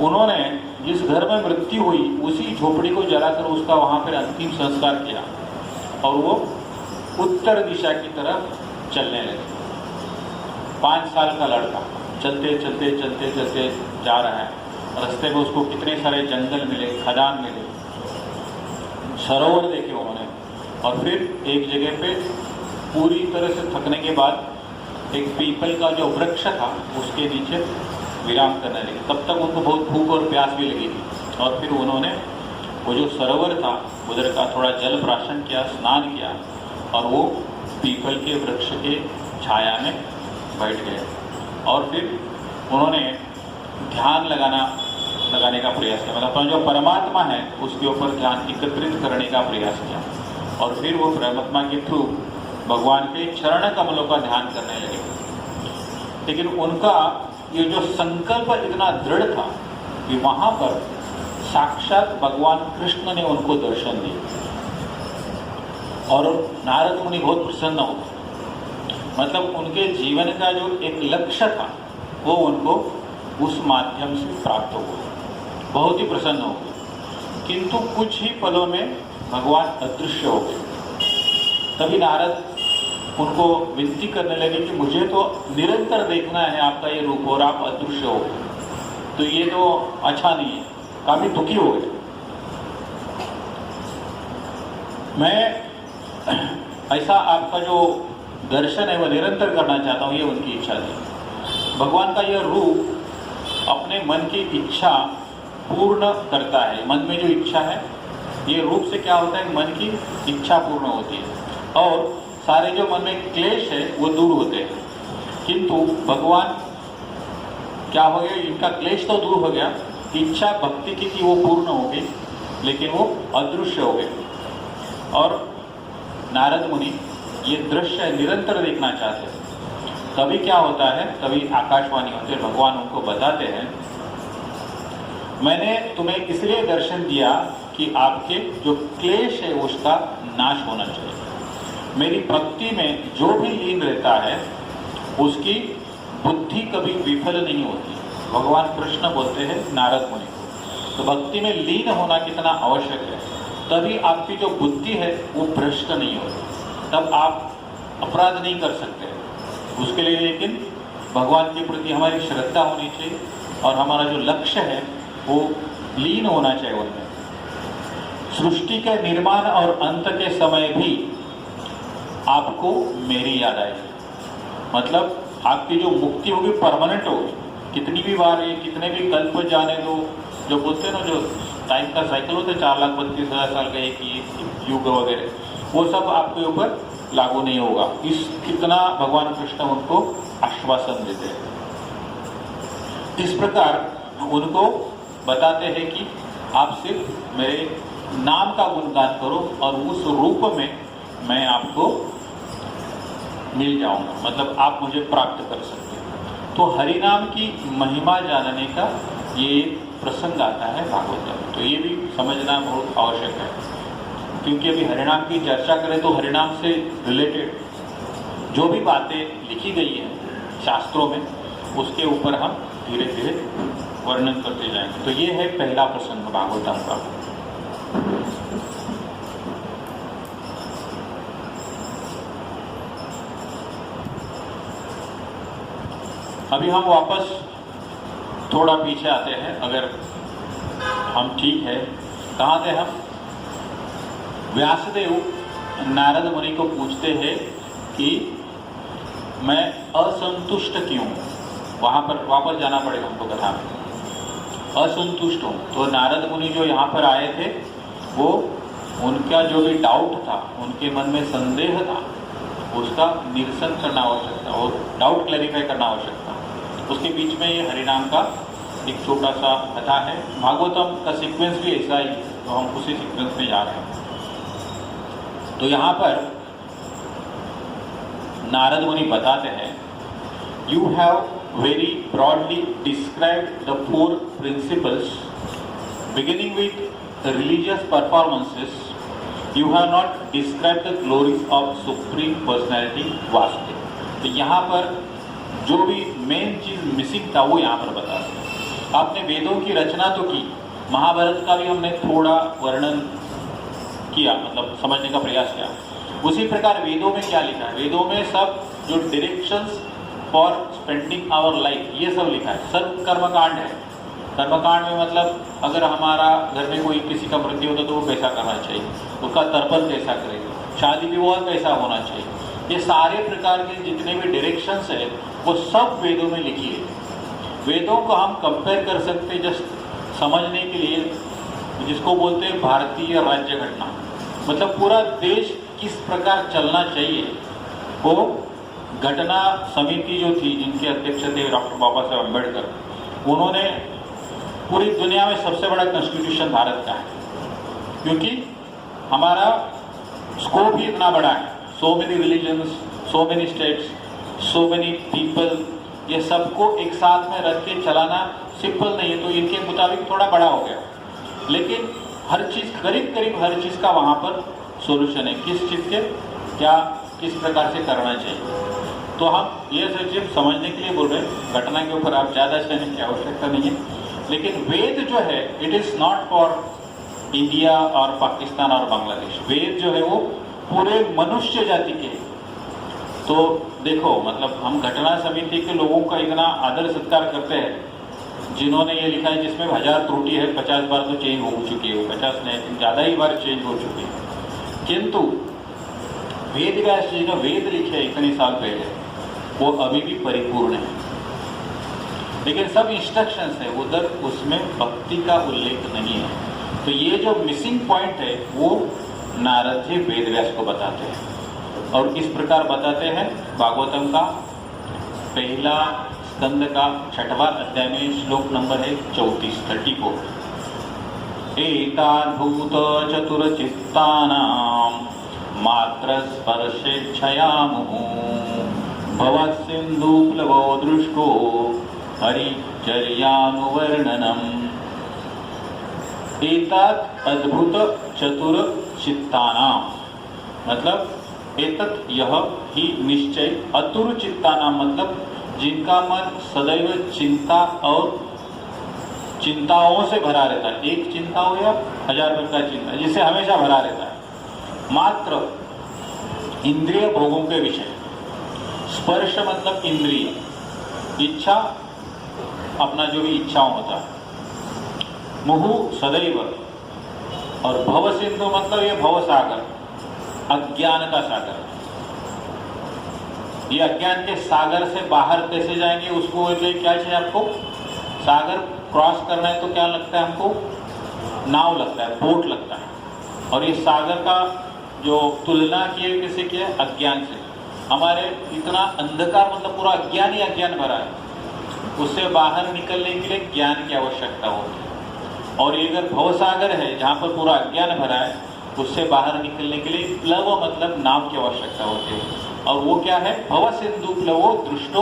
उन्होंने जिस घर में मृत्यु हुई उसी झोपड़ी को जलाकर उसका वहाँ पर अंतिम संस्कार किया और वो उत्तर दिशा की तरफ चलने लगे। 5 साल का लड़का चलते चलते चलते चलते जा रहा है। रास्ते में उसको कितने सारे जंगल मिले, खदान मिले, सरोवर देखे उन्होंने। और फिर एक जगह पे पूरी तरह से थकने के बाद एक पीपल का जो वृक्ष था उसके नीचे विराम करने लगे। तब तक उनको बहुत भूख और प्यास भी लगी थी। और फिर उन्होंने वो जो सरोवर था उधर का थोड़ा जल प्राशन किया, स्नान किया, और वो पीपल के वृक्ष के छाया में बैठ गए। और फिर उन्होंने ध्यान लगाने का प्रयास किया, मतलब अपना जो परमात्मा है उसके ऊपर ध्यान एकत्रित करने का प्रयास किया। और फिर वो परमात्मा के थ्रू भगवान के चरण कमलों का ध्यान करने लगे। लेकिन उनका ये जो संकल्प इतना दृढ़ था कि वहाँ पर साक्षात भगवान कृष्ण ने उनको दर्शन दिए और नारद मुनि बहुत प्रसन्न हो गए। मतलब उनके जीवन का जो एक लक्ष्य था वो उनको उस माध्यम से प्राप्त हुए, बहुत ही प्रसन्न हो गए। किंतु कुछ ही पलों में भगवान अदृश्य हो गए। तभी नारद उनको विनती करने लगे कि मुझे तो निरंतर देखना है आपका ये रूप और आप अदृश्य हो गए, तो ये तो अच्छा नहीं है। काफी दुखी हो गए। मैं ऐसा आपका जो दर्शन है वह निरंतर करना चाहता हूँ, ये उनकी इच्छा थी। भगवान का यह रूप अपने मन की इच्छा पूर्ण करता है। मन में जो इच्छा है, ये रूप से क्या होता है, मन की इच्छा पूर्ण होती है और सारे जो मन में क्लेश है वो दूर होते हैं। किंतु भगवान क्या हो गया, इनका क्लेश तो दूर हो गया, इच्छा भक्ति की थी वो पूर्ण हो गई, लेकिन वो अदृश्य हो गए। और नारद मुनि ये दृश्य निरंतर देखना चाहते हैं। तभी क्या होता है, तभी आकाशवाणी होती है, भगवान उनको बताते हैं, मैंने तुम्हें इसलिए दर्शन दिया कि आपके जो क्लेश है उसका नाश होना चाहिए। मेरी भक्ति में जो भी लीन रहता है उसकी बुद्धि कभी विफल नहीं होती। भगवान कृष्ण बोलते हैं नारद मुनि को। तो भक्ति में लीन होना कितना आवश्यक है, तभी आपकी जो बुद्धि है वो भ्रष्ट नहीं होती, तब आप अपराध नहीं कर सकते। उसके लिए लेकिन भगवान के प्रति हमारी श्रद्धा होनी चाहिए और हमारा जो लक्ष्य है वो लीन होना चाहिए उनमें। सृष्टि के निर्माण और अंत के समय भी आपको मेरी याद आएगी, मतलब आपकी जो मुक्ति होगी परमानेंट होगी। कितनी भी बार ये कितने भी कल्प जाने दो, जो बोलते हैं ना, जो टाइम का साइकिल होता है 4,32,000 साल का एक युग वगैरह, वो सब आपके ऊपर लागू नहीं होगा। इस कितना भगवान कृष्ण उनको आश्वासन देते हैं। इस प्रकार उनको बताते हैं कि आप सिर्फ मेरे नाम का गुणगान करो और उस रूप में मैं आपको मिल जाऊंगा, मतलब आप मुझे प्राप्त कर सकते हैं। तो हरिनाम की महिमा जानने का ये प्रसंग आता है भागवत। तो ये भी समझना बहुत आवश्यक है, क्योंकि अभी हरिनाम की चर्चा करें तो हरिनाम से रिलेटेड जो भी बातें लिखी गई हैं शास्त्रों में, उसके ऊपर हम धीरे धीरे वर्णन करते जाएंगे। तो ये है पहला प्रसंग भागवतम का। अभी हम वापस थोड़ा पीछे आते हैं, अगर हम ठीक है। कहाँ थे हम? व्यासदेव नारद मुनि को पूछते हैं कि मैं असंतुष्ट क्यों हूँ। वहाँ पर वापस जाना पड़ेगा हमको कथा में। असंतुष्ट हूँ। तो नारद मुनि जो यहाँ पर आए थे, वो उनका जो भी डाउट था, उनके मन में संदेह था, उसका निरसन करना आवश्यक था और डाउट क्लैरिफाई करना आवश्यक था। उसके बीच में ये हरिनाम का एक छोटा सा कथा है। भागवतम का सीक्वेंस भी ऐसा ही, तो हम उसी सीक्वेंस में जा रहे हैं। तो यहाँ पर नारद मुनि बताते हैं, you have very broadly described the four principles beginning with the religious performances. You have not described the glories of supreme personality Vasudeva. तो यहाँ पर जो भी मेन चीज मिसिंग था वो यहाँ पर बता दें। आपने वेदों की रचना तो की, महाभारत का भी हमने थोड़ा वर्णन किया, मतलब समझने का प्रयास किया। उसी प्रकार वेदों में क्या लिखा है, वेदों में सब जो directions for spending our life, ये सब लिखा है। सब कर्मकांड है। कर्मकांड में मतलब अगर हमारा घर में कोई किसी का मृत्यु होता तो वो कैसा करना चाहिए, उसका तर्पण कैसा करेगा, शादी विवाह कैसा होना चाहिए, ये सारे प्रकार के जितने भी डायरेक्शंस है वो सब वेदों में लिखी है। वेदों को हम कंपेयर कर सकते हैं जस्ट समझने के लिए, जिसको बोलते हैं भारतीय राज्य घटना, मतलब पूरा देश किस प्रकार चलना चाहिए। वो घटना समिति जो थी, जिनके अध्यक्ष थे डॉक्टर बाबा साहब अम्बेडकर, उन्होंने पूरी दुनिया में सबसे बड़ा कॉन्स्टिट्यूशन भारत का है, क्योंकि हमारा स्कोप ही इतना बड़ा है। So many religions, so many states, so many people, ये सबको एक साथ में रख के चलाना सिंपल नहीं है। तो इनके मुताबिक थोड़ा बड़ा हो गया, लेकिन हर चीज़ करीब करीब हर चीज़ का वहाँ पर सोल्यूशन है, किस चीज़ के क्या किस प्रकार से करना चाहिए। तो हम ये सिर्फ समझने के लिए बोल रहे हैं, घटना के ऊपर आप ज़्यादा कहने की आवश्यकता नहीं है। लेकिन वेद जो है it is not for India और पाकिस्तान और बांग्लादेश। वेद जो है वो पूरे मनुष्य जाति के। तो देखो मतलब हम घटना समिति के लोगों का इतना आदर सत्कार करते हैं जिन्होंने ये लिखा है जिसमें 1000 त्रुटि है, 50 बार तो चेंज हो चुकी है, 50 नहीं ज़्यादा ही बार चेंज हो चुकी है। किंतु वेद व्यास जी ने वेद लिखे इतने साल पहले वो अभी भी परिपूर्ण है, लेकिन सब इंस्ट्रक्शंस है उधर, उसमें भक्ति का उल्लेख नहीं है। तो ये जो मिसिंग पॉइंट है वो नारद जी वेद व्यास को बताते हैं और इस प्रकार बताते हैं। भागवतम का पहला स्कंद का 6वां अध्याय में श्लोक नंबर है 34 एताद्भूत चतुरचित्तानां मात्र स्पर्शेच्छयामुहु भवसिन्धुप्लवो दृष्टो हरिचर्यानुवर्णनम्। एतत् अद्भुत चतुर चित्तानां मतलब एतत् यह ही निश्चय, अतुर चित्तानां मतलब जिनका मन सदैव चिंता और चिंताओं से भरा रहता है। एक चिंता हो या 1000 प्रकार चिंता, जिससे हमेशा भरा रहता है। मात्र इंद्रिय भोगों के विषय, स्पर्श मतलब इंद्रिय, इच्छा अपना जो भी इच्छाओं होता है, मुहु सदैव, और भव सिंधु मतलब ये भव सागर, अज्ञान का सागर। ये अज्ञान के सागर से बाहर कैसे जाएंगे उसको लिए क्या चाहिए आपको? सागर क्रॉस करना है तो क्या लगता है हमको? नाव लगता है, बोट लगता है। और ये सागर का जो तुलना की है किससे किया है? अज्ञान से। हमारे इतना अंधकार मतलब पूरा अज्ञान ही अज्ञान भरा है, उससे बाहर निकलने के लिए ज्ञान की आवश्यकता होती है। और ये अगर भवसागर है जहाँ पर पूरा अज्ञान भरा है, उससे बाहर निकलने के लिए प्लव मतलब नाव की आवश्यकता होती है। और वो क्या है? भव सिंधु प्लवो दृष्टो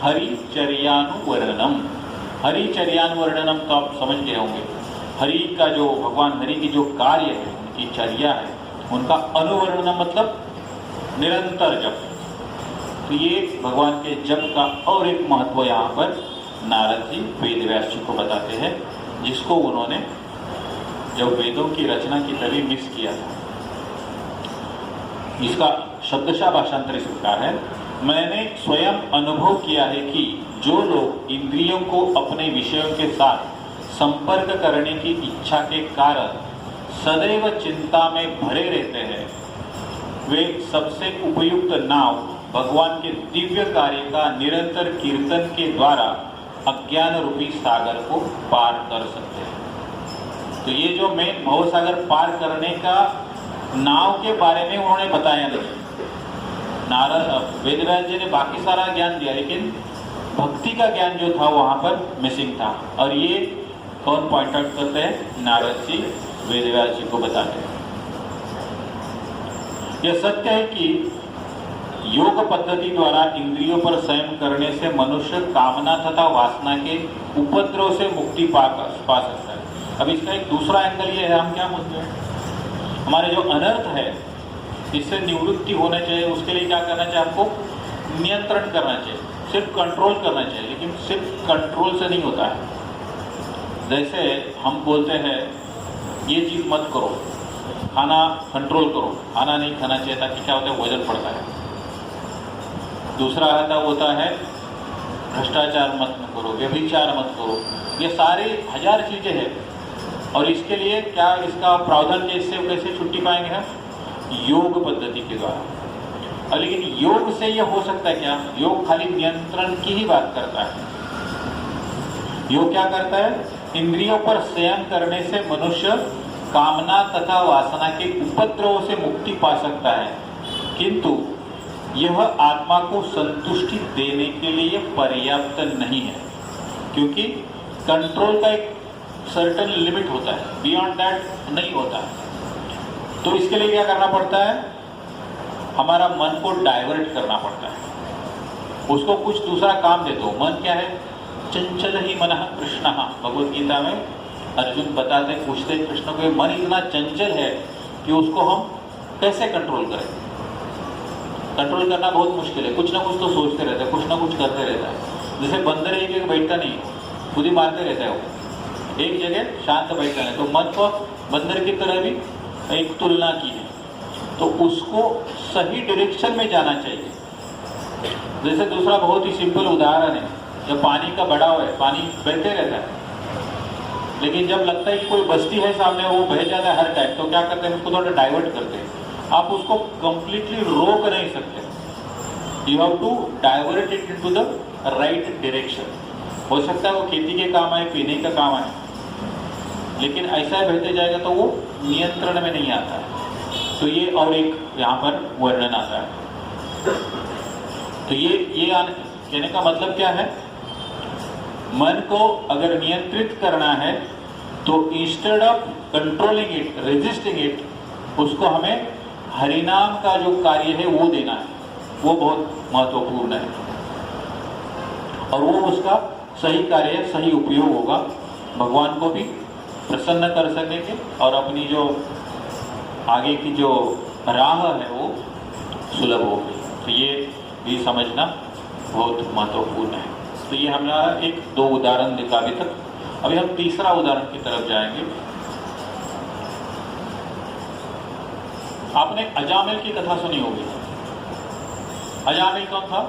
हरिचर्यानुवर्णनम। हरिचर्यानुवर्णनम तो आप समझ गए होंगे। हरि का जो भगवान हरि की जो कार्य है, उनकी चर्या है, उनका अनुवर्णनम मतलब निरंतर जप। तो ये भगवान के जप का और एक महत्व यहाँ पर नारद जी वेद व्यास जी को बताते हैं, जिसको उन्होंने जब वेदों की रचना की तभी मिस किया था। इसका शब्दशः भाषांतर इस प्रकार है। मैंने स्वयं अनुभव किया है कि जो लोग इंद्रियों को अपने विषयों के साथ संपर्क करने की इच्छा के कारण सदैव चिंता में भरे रहते हैं, वे सबसे उपयुक्त नाव भगवान के दिव्य कार्य का निरंतर कीर्तन के द्वारा अज्ञान रूपी सागर को पार कर सकते हैं। तो ये जो मेन भव सागर पार करने का नाव के बारे में उन्होंने बताया नहीं। नारद वेदव्यास जी ने बाकी सारा ज्ञान दिया, लेकिन भक्ति का ज्ञान जो था वहाँ पर मिसिंग था। और ये कौन पॉइंट आउट करते हैं? नारद जी वेदव्यास जी को बताते हैं। यह सत्य है कि योग पद्धति द्वारा इंद्रियों पर संयम करने से मनुष्य कामना तथा वासना के उपद्रव से मुक्ति पा सकता है। अब इसका एक दूसरा एंगल ये है, हम क्या बोलते हैं, हमारे जो अनर्थ है इससे निवृत्ति होना चाहिए। उसके लिए क्या करना चाहिए? आपको नियंत्रण करना चाहिए, सिर्फ कंट्रोल करना चाहिए। लेकिन सिर्फ कंट्रोल से नहीं होता है। जैसे हम बोलते हैं ये चीज़ मत करो, खाना कंट्रोल करो, खाना नहीं खाना चाहिए, ताकि क्या होता है? वजन बढ़ता है। दूसरा होता है भ्रष्टाचार मत करो, व्यभिचार मत करो। ये सारे 1000 चीज़ें हैं। और इसके लिए क्या इसका प्रावधान कैसे छुट्टी पाएंगे हम? योग पद्धति के द्वारा। और लेकिन योग से ये हो सकता है क्या? योग खाली नियंत्रण की ही बात करता है। योग क्या करता है? इंद्रियों पर संयम करने से मनुष्य कामना तथा वासना के उपद्रव से मुक्ति पा सकता है, किंतु यह आत्मा को संतुष्टि देने के लिए पर्याप्त नहीं है, क्योंकि कंट्रोल का एक सर्टेन लिमिट होता है, बियॉन्ड दैट नहीं होता है। तो इसके लिए क्या करना पड़ता है? हमारा मन को डाइवर्ट करना पड़ता है, उसको कुछ दूसरा काम दे दो। मन क्या है? चंचल ही मनः कृष्णः। भगवद गीता में अर्जुन बताते पूछते कृष्ण को, मन इतना चंचल है कि उसको हम कैसे कंट्रोल करें? कंट्रोल करना बहुत मुश्किल है, कुछ ना कुछ तो सोचते रहता है, कुछ ना कुछ करते रहता है। जैसे बंदर एक जगह बैठता नहीं, खुद ही मारते रहता है वो, एक जगह शांत बैठता है। तो मन को बंदर की तरह भी एक तुलना की है, तो उसको सही डायरेक्शन में जाना चाहिए। जैसे दूसरा बहुत ही सिंपल उदाहरण है, जब पानी का बढ़ाव है, पानी बहते रहता है, लेकिन जब लगता है कि कोई बस्ती है सामने, वो बह जाता है हर टाइम, तो क्या करते हैं, उसको थोड़ा डाइवर्ट करते हैं। आप उसको कंप्लीटली रोक नहीं सकते, you have to divert it into the right direction. हो सकता है वो खेती के काम आए, पीने का काम आए, लेकिन ऐसा बहते जाएगा तो वो नियंत्रण में नहीं आता है। तो ये और एक यहाँ पर वर्णन आता है। तो ये कहने का मतलब क्या है, मन को अगर नियंत्रित करना है तो instead of controlling it, resisting it, उसको हमें हरिनाम का जो कार्य है वो देना है, वो बहुत महत्वपूर्ण है। और वो उसका सही कार्य, सही उपयोग होगा, भगवान को भी प्रसन्न कर सकेंगे और अपनी जो आगे की जो राह है वो सुलभ होगी। तो ये भी समझना बहुत महत्वपूर्ण है। तो ये हमारा एक दो उदाहरण देखा अभी तक। अभी हम तीसरा उदाहरण की तरफ जाएंगे। आपने अजामिल की कथा सुनी होगी। अजामिल कौन था?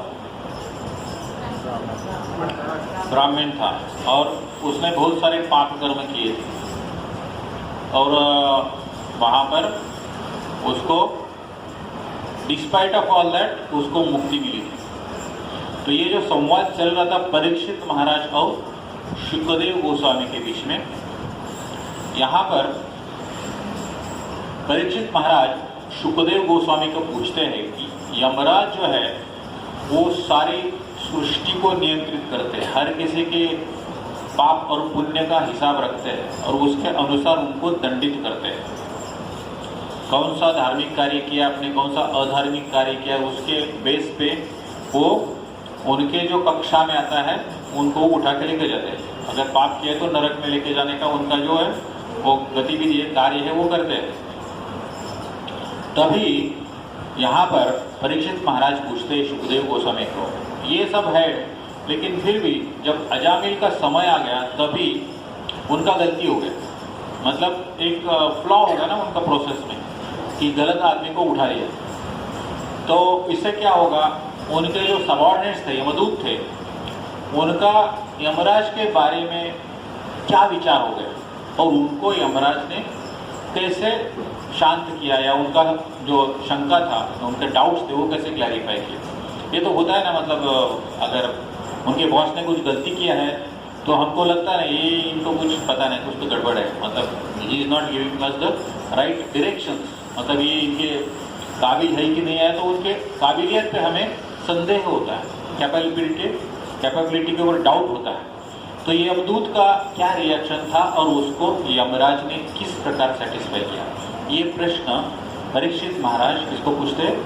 ब्राह्मण था और उसने बहुत सारे पाप कर्म किए थे और वहां पर उसको डिस्पाइट ऑफ ऑल दैट उसको मुक्ति मिली थी। तो ये जो संवाद चल रहा था परीक्षित महाराज और शुकदेव गोस्वामी के बीच में, यहाँ पर परीक्षित महाराज शुकदेव गोस्वामी को पूछते हैं कि यमराज जो है वो सारी सृष्टि को नियंत्रित करते हैं, हर किसी के पाप और पुण्य का हिसाब रखते हैं और उसके अनुसार उनको दंडित करते हैं। कौन सा धार्मिक कार्य किया आपने, कौन सा अधार्मिक कार्य किया, उसके बेस पे वो उनके जो कक्षा में आता है उनको उठा के लेके जाते हैं। अगर पाप किया तो नरक में लेके जाने का उनका जो है वो गतिविधि है, कार्य है, वो करते हैं। तभी यहाँ पर परीक्षित महाराज पूछते हैं शुकदेव गोस्वामी को, ये सब है लेकिन फिर भी जब अजामिल का समय आ गया तभी उनका गलती हो गया, मतलब एक फ्लॉ हो गया ना उनका प्रोसेस में कि गलत आदमी को उठा लिया। तो इससे क्या होगा, उनके जो सबॉर्डिनेट्स थे, यमदूत थे, उनका यमराज के बारे में क्या विचार हो गए और उनको यमराज ने कैसे शांत किया या उनका जो शंका था, उनके डाउट्स थे, वो कैसे क्लैरिफाई किए। ये तो होता है ना, मतलब अगर उनके बॉस ने कुछ गलती किया है तो हमको लगता है ये इनको कुछ पता नहीं, कुछ तो गड़बड़ है, मतलब he is not giving us the right direction, मतलब ये इनके काबिल है कि नहीं है, तो उनके काबिलियत पे हमें संदेह होता है, कैपेबिलिटी के ऊपर डाउट होता है। तो ये यमदूत का क्या रिएक्शन था और उसको यमराज ने किस प्रकार सेटिस्फाई किया, ये प्रश्न परीक्षित महाराज किसको पूछते,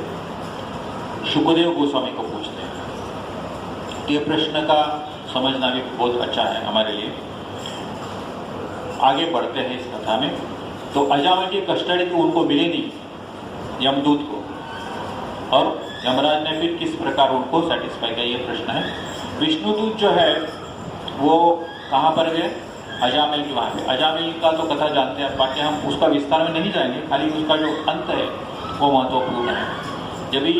शुकदेव गोस्वामी को पूछते हैं। ये प्रश्न का समझना भी बहुत अच्छा है हमारे लिए। आगे बढ़ते हैं इस कथा में। तो अजामिल की कस्टडी तो उनको मिली नहीं यमदूत को, और यमराज ने फिर किस प्रकार उनको सेटिस्फाई किया, ये प्रश्न है। विष्णुदूत जो है वो कहाँ पर गए, अजामिल के वहाँ पे। अजामिल का तो कथा जानते हैं, बाकी हम उसका विस्तार में नहीं जाएंगे, खाली उसका जो अंत है वो महत्वपूर्ण है। जब भी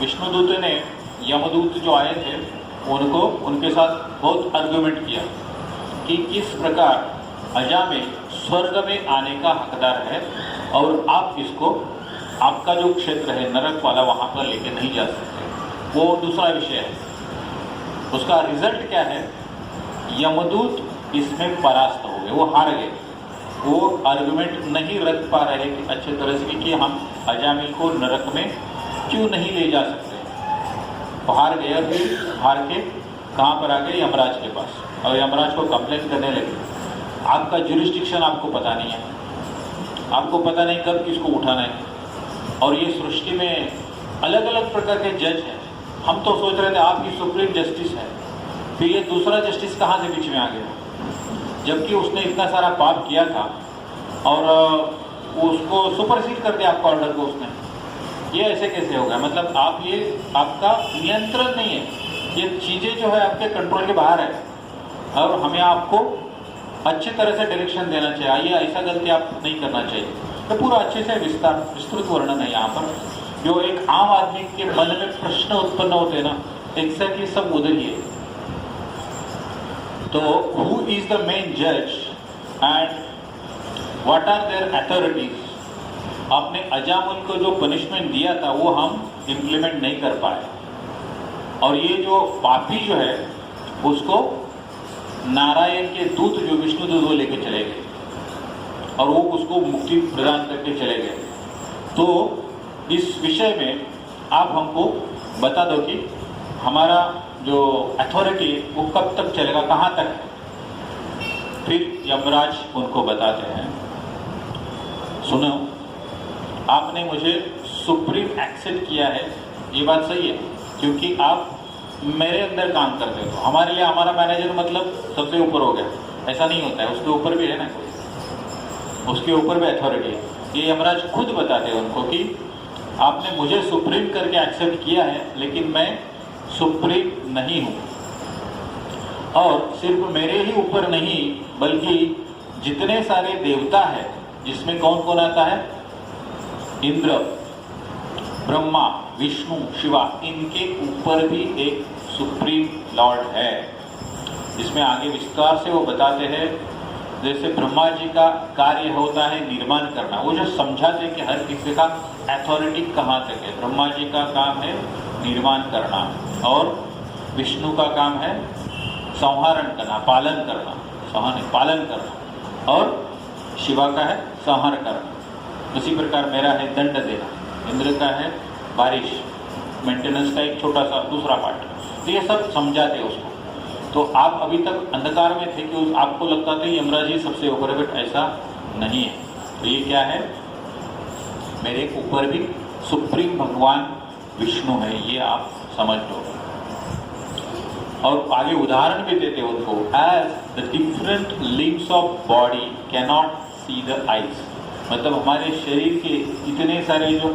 विष्णुदूत ने यमदूत जो आए थे उनको उनके साथ बहुत आर्गुमेंट किया कि किस प्रकार अजामिल स्वर्ग में आने का हकदार है और आप इसको, आपका जो क्षेत्र है नरक वाला, वहाँ पर लेके नहीं जा सकते, वो दूसरा विषय है। उसका रिजल्ट क्या है, यमदूत इसमें परास्त हो गए, वो हार गए, वो आर्गुमेंट नहीं रख पा रहे कि अच्छे तरह से कि हम अजामिल को नरक में क्यों नहीं ले जा सकते। तो हार गए और फिर हार के कहाँ पर आ गए, यमराज के पास, और यमराज को कंप्लेन करने लगे, आपका जुरिस्डिक्शन आपको पता नहीं है, आपको पता नहीं कब किसको उठाना है, और ये सृष्टि में अलग अलग प्रकार के जज हैं। हम तो सोच रहे थे आपकी सुप्रीम जस्टिस है, फिर ये दूसरा जस्टिस कहाँ से बीच में आ गया, जबकि उसने इतना सारा पाप किया था और उसको सुपरसीड कर दिया आपका ऑर्डर को उसने। ये ऐसे कैसे होगा? मतलब आप ये आपका नियंत्रण नहीं है, ये चीज़ें जो है आपके कंट्रोल के बाहर है और हमें आपको अच्छी तरह से डायरेक्शन देना चाहिए। आइए ऐसा गलती आप नहीं करना चाहिए। तो पूरा अच्छे से विस्तृत वर्णन है यहाँ पर। जो एक आम आदमी के मन में प्रश्न उत्पन्न होते हैं ना, एग्जैक्टली सब उधर ही है। तो हु इज द मेन जज and what are their authorities? आपने अजामुल को जो पनिशमेंट दिया था वो हम इम्प्लीमेंट नहीं कर पाए, और ये जो पापी जो है उसको नारायण के दूत जो विष्णु दूत वो लेके चले गए और वो उसको मुक्ति प्रदान करके चले गए। तो इस विषय में आप हमको बता दो कि हमारा जो अथॉरिटी वो कब तक चलेगा, कहाँ तक है? फिर यमराज उनको बताते हैं, सुनो, आपने मुझे सुप्रीम एक्सेप्ट किया है, ये बात सही है, क्योंकि आप मेरे अंदर काम करते हो। हमारे लिए हमारा मैनेजर मतलब सबसे ऊपर हो गया, ऐसा नहीं होता है, उसके ऊपर भी है ना कोई, उसके ऊपर भी अथॉरिटी है। ये यमराज खुद बताते हैं उनको कि आपने मुझे सुप्रीम करके एक्सेप्ट किया है, लेकिन मैं सुप्रीम नहीं हूँ। और सिर्फ मेरे ही ऊपर नहीं बल्कि जितने सारे देवता हैं, जिसमें कौन कौन आता है? इंद्र, ब्रह्मा, विष्णु, शिवा, इनके ऊपर भी एक सुप्रीम लॉर्ड है। इसमें आगे विस्तार से वो बताते हैं, जैसे ब्रह्मा जी का कार्य होता है निर्माण करना, वो जो समझाते हैं कि हर किसी का अथॉरिटी कहाँ तक है। ब्रह्मा जी का काम है निर्माण करना, और विष्णु का काम है संहारण करना, पालन करना, पालन करना, और शिवा का है संहार करना। उसी प्रकार मेरा है दंड देना, इंद्र का है बारिश, मेंटेनेंस का एक छोटा सा दूसरा पार्ट। तो ये सब समझाते हैं उसको। तो आप अभी तक अंधकार में थे कि आपको लगता था यमराज जी सबसे ऊपर है, बट ऐसा नहीं है। तो ये क्या है? मेरे ऊपर भी सुप्रीम भगवान विष्णु है, ये आप समझ लो। और आगे उदाहरण भी देते हैं उनको, as the different limbs of body cannot see the eyes. मतलब हमारे शरीर के इतने सारे जो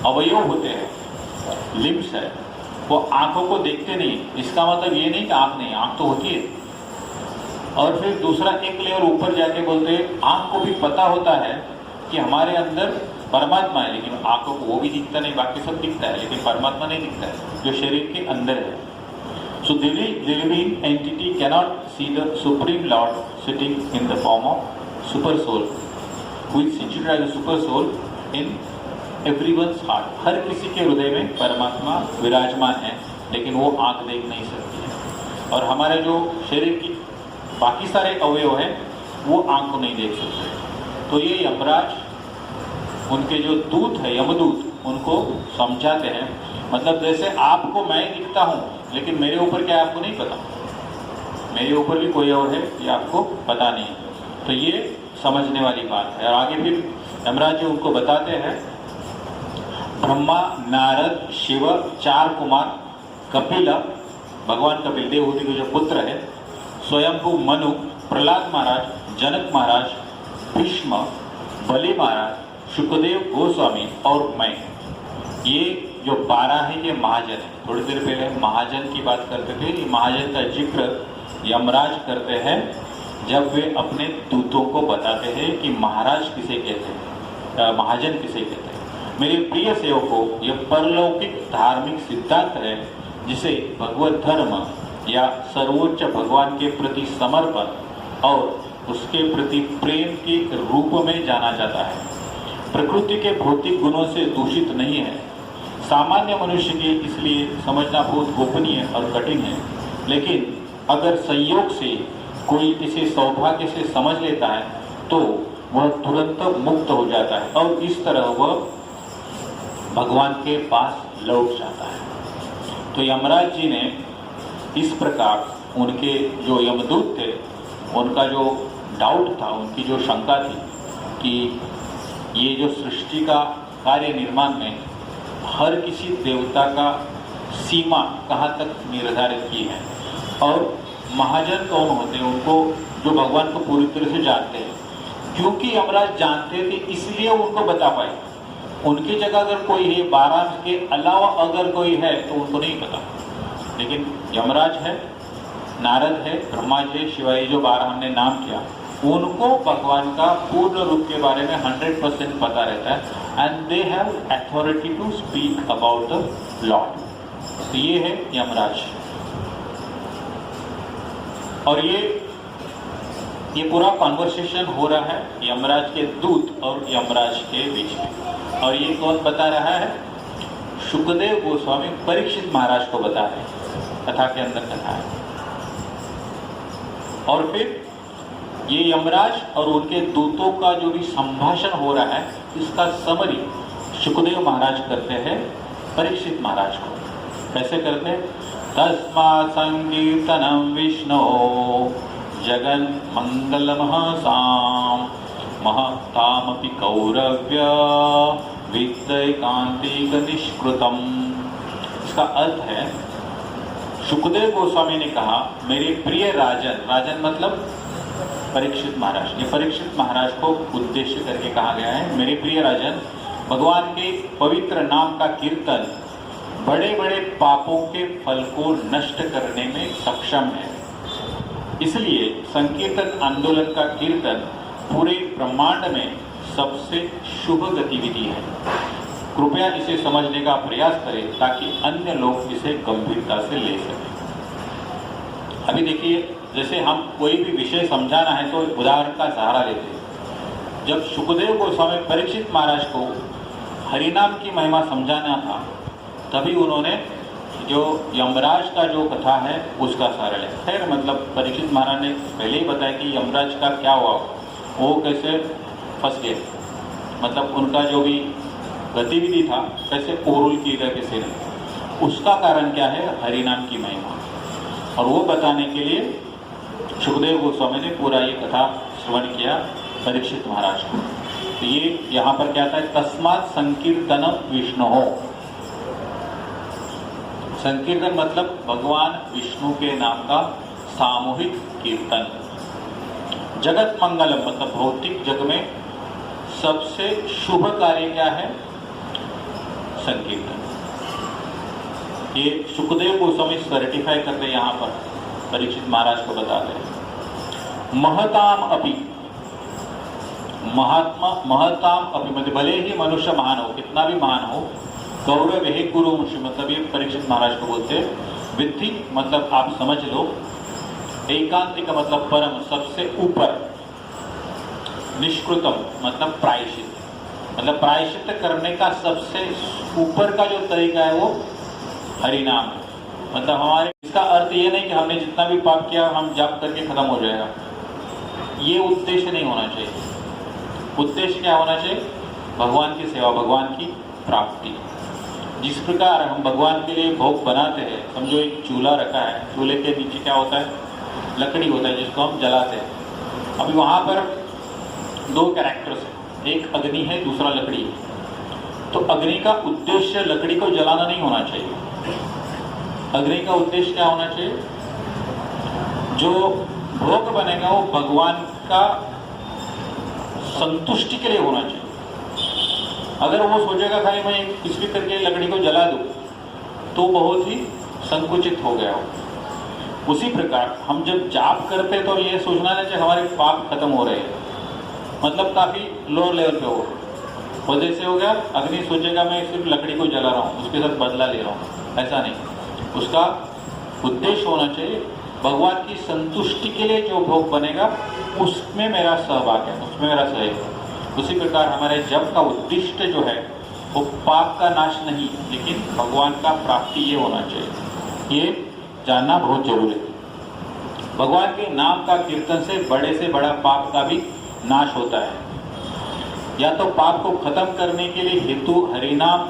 अवयव होते हैं, लिम्स है, वो आंखों को देखते नहीं। इसका मतलब ये नहीं कि आंख नहीं, आंख तो होती है। और फिर दूसरा एक लेयर ऊपर जाके बोलते हैं, आंख को भी पता होता है कि हमारे अंदर परमात्मा है, लेकिन आंखों को वो भी दिखता नहीं, बाकी सब दिखता है, लेकिन परमात्मा नहीं दिखता है जो शरीर के अंदर है। So the living entity cannot see the supreme lord sitting in the form of super soul, who is situated as a super soul in everyone's heart। हर किसी के हृदय में परमात्मा विराजमान है, लेकिन वो आंख देख नहीं सकती है। और हमारे जो शरीर की बाकी सारे अवयव हैं वो आंख को नहीं देख सकते। तो ये यमराज, उनके जो दूत है यमदूत, उनको समझाते हैं। मतलब जैसे आपको मैं दिखता हूँ, लेकिन मेरे ऊपर क्या है आपको नहीं पता, मेरे ऊपर भी कोई और है ये आपको पता नहीं। तो ये समझने वाली बात है। और आगे फिर यमराज जी उनको बताते हैं, ब्रह्मा, नारद, शिव, 4 कुमार, कपिल, भगवान कपिल देवहूति के जो पुत्र है, स्वयंभू मनु, प्रहलाद महाराज, जनक महाराज, भीष्म, बलि महाराज, शुकदेव गोस्वामी और मैं, ये जो 12 है ये महाजन है। थोड़ी देर पहले महाजन की बात करते थे। ये महाजन का जिक्र यमराज करते हैं जब वे अपने दूतों को बताते हैं कि महाराज किसे कहते हैं, महाजन किसे कहते हैं। मेरे प्रिय सेवकों, यह परलौकिक धार्मिक सिद्धांत है जिसे भगवत धर्म या सर्वोच्च भगवान के प्रति समर्पण और उसके प्रति प्रेम के रूप में जाना जाता है। प्रकृति के भौतिक गुणों से दूषित नहीं है। सामान्य मनुष्य के इसलिए समझना बहुत गोपनीय और कठिन है, लेकिन अगर संयोग से कोई इसे सौभाग्य से समझ लेता है तो वह तुरंत मुक्त हो जाता है और इस तरह वह भगवान के पास लौट जाता है। तो यमराज जी ने इस प्रकार उनके जो यमदूत थे, उनका जो डाउट था, उनकी जो शंका थी कि ये जो सृष्टि का कार्य निर्माण में हर किसी देवता का सीमा कहाँ तक निर्धारित की है, और महाजन कौन होते हैं, उनको जो भगवान को पूरी तरह से जानते हैं। क्योंकि यमराज जानते थे इसलिए उनको बता पाए, उनकी जगह अगर कोई है, 12 के अलावा अगर कोई है तो उनको नहीं पता। लेकिन यमराज है, नारद है, ब्रह्मा जी है, शिवाजी जो 12 हमने नाम किया, उनको भगवान का पूर्ण रूप के बारे में 100% पता रहता है and they have authority to speak about the lord. तो ये है यमराज। और ये पूरा कॉन्वर्सेशन हो रहा है यमराज के दूत और यमराज के बीच में। और ये कौन बता रहा है? शुकदेव गोस्वामी परीक्षित महाराज को बता रहे हैं, कथा के अंदर कथा है। और फिर ये यमराज और उनके दूतों का जो भी संभाषण हो रहा है, इसका समरी शुकदेव महाराज करते हैं परीक्षित महाराज को। कैसे करते हैं? तस्मात् संकीर्तनम विष्णु जगन मंगल महासाम महतामपि कौरव्य विद्यैकांतिक निष्कृतम। इसका अर्थ है, शुकदेव गोस्वामी ने कहा, मेरे प्रिय राजन, राजन मतलब परीक्षित महाराज, ये परीक्षित महाराज को उद्देश्य करके कहा गया है, मेरे प्रिय राजन, भगवान के पवित्र नाम का कीर्तन बड़े बड़े पापों के फल को नष्ट करने में सक्षम है। इसलिए संकीर्तन आंदोलन का कीर्तन पूरे ब्रह्मांड में सबसे शुभ गतिविधि है। कृपया इसे समझने का प्रयास करें ताकि अन्य लोग इसे गंभीरता से ले सकें। अभी देखिए, जैसे हम कोई भी विषय समझाना है तो उदाहरण का सहारा लेते हैं। जब शुकदेव गोस्वामी परीक्षित महाराज को हरिनाम की महिमा समझाना था, तभी उन्होंने जो यमराज का जो कथा है उसका सहारा लिया। खैर, मतलब परीक्षित महाराज ने पहले ही बताया कि यमराज का क्या हुआ, वो कैसे फंस गए, मतलब उनका जो भी गतिविधि था कैसे ओवरऑल किया गया किसी ने, उसका कारण क्या है? हरिनाम की महिमा। और वो बताने के लिए शुकदेव गोस्वामी ने पूरा ये कथा श्रवण किया परीक्षित महाराज को। तो ये यहाँ पर क्या था? तस्मात् संकीर्तनम विष्णु हो। संकीर्तन मतलब भगवान विष्णु के नाम का सामूहिक कीर्तन। जगत मंगलम मतलब भौतिक जग में सबसे शुभ कार्य क्या है? संकीर्तन। ये शुकदेव गोस्वामी सर्टिफाई करते यहाँ पर परीक्षित महाराज को बताते हैं। महताम अपि, महताम अपि मतलब भले ही मनुष्य महान हो, कितना भी महान हो, गौरव है गुरु मतलब ये परीक्षित महाराज को बोलते हैं। विद्धि मतलब आप समझ लो, एकांतिक मतलब परम सबसे ऊपर, निष्कृतम मतलब प्रायश्चित, मतलब प्रायश्चित करने का सबसे ऊपर का जो तरीका है वो हरिनाम है। मतलब हमारे, इसका अर्थ ये नहीं कि हमने जितना भी पाप किया हम जाप करके खत्म हो जाएगा, ये उद्देश्य नहीं होना चाहिए। उद्देश्य क्या होना चाहिए? भगवान की सेवा, भगवान की प्राप्ति। जिस प्रकार हम भगवान के लिए भोग बनाते हैं, समझो एक चूल्हा रखा है, चूल्हे के नीचे क्या होता है? लकड़ी होता है जिसको हम जलाते हैं। अभी वहाँ पर दो कैरेक्टर्स हैं, एक अग्नि है, दूसरा लकड़ी है। तो अग्नि का उद्देश्य लकड़ी को जलाना नहीं होना चाहिए। अग्नि का उद्देश्य क्या होना चाहिए? जो भोग बनेगा वो भगवान का संतुष्टि के लिए होना चाहिए। अगर वो सोचेगा खाली मैं किस भी करके लकड़ी को जला दूं, तो बहुत ही संकुचित हो गया हो। उसी प्रकार हम जब जाप करते तो ये सोचना नहीं चाहिए हमारे पाप खत्म हो रहे हैं, मतलब काफी लोअर लेवल पे हो। और जैसे हो गया, अग्नि सोचेगा मैं सिर्फ लकड़ी को जला रहा हूँ, उसके साथ बदला ले रहा हूँ, ऐसा नहीं। उसका उद्देश्य होना चाहिए भगवान की संतुष्टि के लिए जो भोग बनेगा उसमें मेरा सहभाग है, उसमें मेरा सहयोग। उसी प्रकार हमारे जप का उद्देश्य जो है वो पाप का नाश नहीं, लेकिन भगवान का प्राप्ति ये होना चाहिए। ये जानना बहुत जरूरी है। भगवान के नाम का कीर्तन से बड़ा पाप का भी नाश होता है। या तो पाप को खत्म करने के लिए हेतु हरिनाम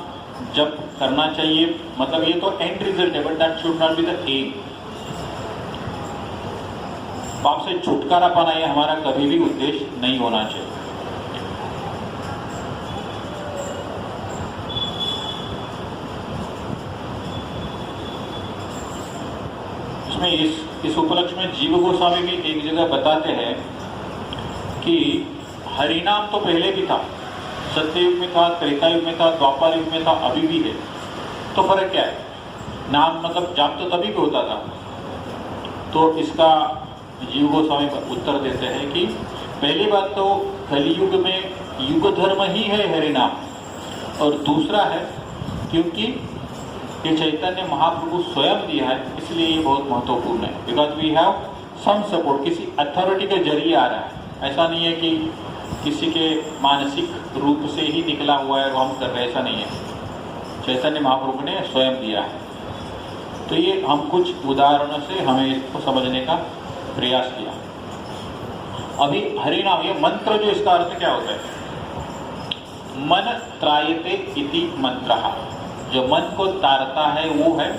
जप करना चाहिए, मतलब ये तो एंड रिजल्ट है, but that should not be the aim. पाप से छुटकारा पाना ये हमारा कभी भी उद्देश्य नहीं होना चाहिए। इसमें इस उपलक्ष्य में जीव गोस्वामी भी एक जगह बताते हैं कि हरिनाम तो पहले भी था, सत्ययुग में था, त्रेता युग में था, द्वापर युग में था, अभी भी है। तो फर्क क्या है? नाम मतलब जाप तो तभी भी होता था। तो इसका जीव गोस्वामी उत्तर देते हैं कि पहली बात तो कलियुग में युग धर्म ही है हरिनाम, और दूसरा है क्योंकि ये चैतन्य महाप्रभु स्वयं दिया है, इसलिए ये बहुत महत्वपूर्ण है। Because we have some support, किसी अथॉरिटी के जरिए आ रहा है। ऐसा नहीं है कि किसी के मानसिक रूप से ही निकला हुआ है और हम कर रहे हैं, ऐसा नहीं है। चैतन्य महाप्रभु ने स्वयं दिया है। तो ये हम कुछ उदाहरणों से हमें इसको समझने का प्रयास किया। अभी हरिनाम, ये मंत्र, जो इसका अर्थ क्या होता है? मन त्रायते इति मंत्रः, जो मन को तारता है वो है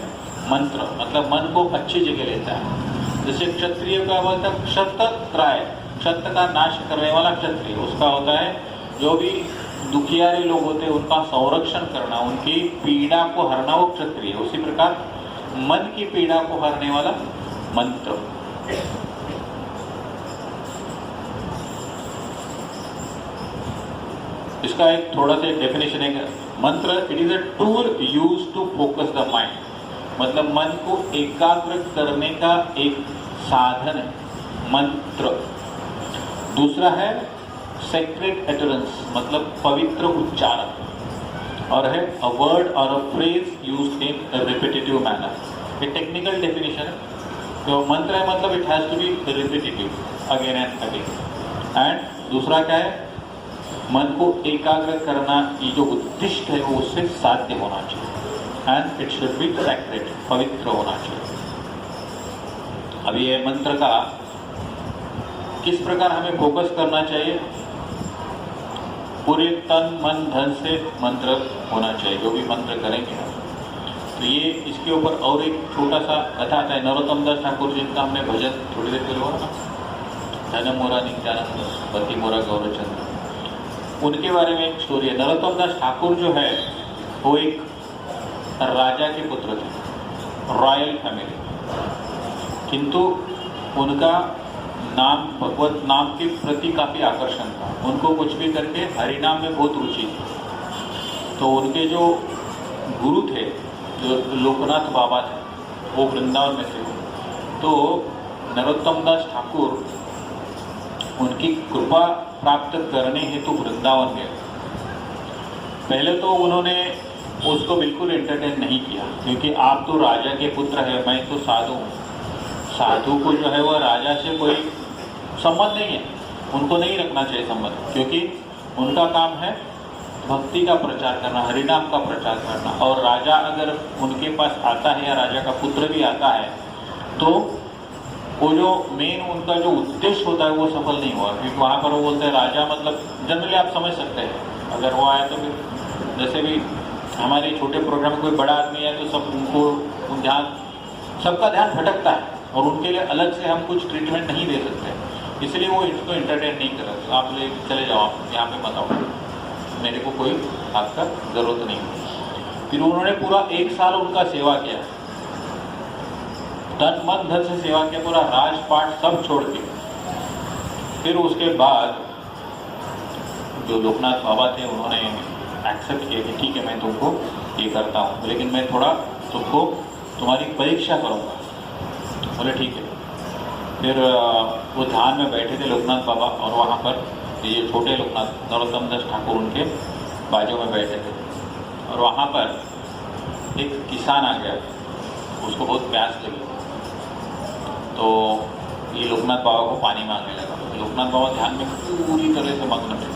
मंत्र, मतलब मन को अच्छी जगह लेता है। जैसे क्षत्रिय का बोलता है क्षत्र त्राय, क्षत्र का नाश करने वाला क्षत्रिय, उसका होता है जो भी दुखियारे लोग होते हैं उनका संरक्षण करना, उनकी पीड़ा को हरना, वो क्षत्रिय। उसी प्रकार मन की पीड़ा को हरने वाला मंत्र। इसका एक थोड़ा सा डेफिनेशन है। Mantra, it is a tool use to focus the mind, मतलब मन को एकाग्र करने का एक साधन है मंत्र। दूसरा है सेक्रेड एटरेंस, मतलब पवित्र उच्चारण, और है अ वर्ड और a phrase used in repetitive manner. ये टेक्निकल डेफिनेशन है। तो मंत्र है मतलब it has to be repetitive again and again. And दूसरा क्या है? मन को एकाग्र करना, ये जो उद्दिष्ट है वो उससे साध्य होना चाहिए। And it should be sacred, पवित्र होना चाहिए। अब ये मंत्र का किस प्रकार हमें फोकस करना चाहिए? पूरे तन मन धन से मंत्र होना चाहिए जो भी मंत्र करेंगे। तो ये इसके ऊपर और एक छोटा सा कथा आता है। नरोत्तम दास ठाकुर जिनका हमने भजन थोड़ी देर पहले हुआ ना, धन मोरा नित्यानंद पति मोरा गौरचंद्र, उनके बारे में एक स्टोरी है। नरोत्तम दास ठाकुर जो है वो एक राजा के पुत्र थे, रॉयल फैमिली, किंतु उनका नाम, भगवत नाम के प्रति काफ़ी आकर्षण था। उनको कुछ भी करके हरिनाम में बहुत रुचि थी। तो उनके जो गुरु थे, जो लोकनाथ बाबा थे, वो वृंदावन में थे। तो नरोत्तम दास ठाकुर उनकी कृपा प्राप्त करने हेतु वृंदावन गए। पहले तो उन्होंने उसको बिल्कुल एंटरटेन नहीं किया, क्योंकि आप तो राजा के पुत्र हैं, मैं तो साधु हूँ। साधु को जो है वह राजा से कोई संबंध नहीं है, उनको नहीं रखना चाहिए संबंध, क्योंकि उनका काम है भक्ति का प्रचार करना, हरिनाम का प्रचार करना। और राजा अगर उनके पास आता है या राजा का पुत्र भी आता है तो वो जो मेन उनका जो उद्देश्य होता है वो सफल नहीं हुआ। क्योंकि वहाँ पर वो बोलते हैं राजा, मतलब जनरली आप समझ सकते हैं, अगर वो आए तो फिर जैसे भी हमारे छोटे प्रोग्राम में कोई बड़ा आदमी है तो सब उनको ध्यान, सबका ध्यान भटकता है और उनके लिए अलग से हम कुछ ट्रीटमेंट नहीं दे सकते, इसलिए वो इसको एंटरटेन नहीं कर रहे। आप ले चले जाओ, आप यहाँ पे मत आओ, मेरे को कोई आपका ज़रूरत नहीं। फिर उन्होंने पूरा 1 साल उनका सेवा किया, तन मन धन से सेवा किया, पूरा राजपाट सब छोड़ के। फिर उसके बाद जो लोकनाथ बाबा थे उन्होंने एक्सेप्ट किया कि ठीक है मैं तुमको ये करता हूँ, लेकिन मैं थोड़ा तुमको तुम्हारी परीक्षा करूँगा। बोले ठीक है। फिर वो ध्यान में बैठे थे लोकनाथ बाबा, और वहाँ पर ये छोटे लोकनाथ नरोत्तम दास ठाकुर उनके बाजू में बैठे थे। और वहाँ पर एक किसान आ गया, उसको बहुत प्यास लगी, तो ये लोकनाथ बाबा को पानी मांगने लगा। लोकनाथ बाबा ध्यान में पूरी तरह से मग्न थे।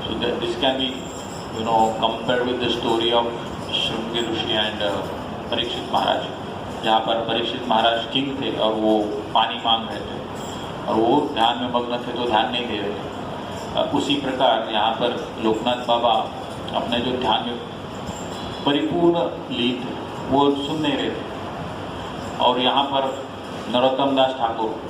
So this can be, compared with the story of Shringi Rishi and Parikshit Maharaj, जहाँ पर परीक्षित महाराज किंग थे और वो पानी मांग रहे थे और वो ध्यान में मग्न थे तो ध्यान नहीं दे रहे थे। उसी प्रकार यहाँ पर लोकनाथ बाबा अपने जो ध्यान में परिपूर्ण लीन थे वो सुन नहीं रहे थे। और यहाँ पर नरोत्तम दास ठाकुर,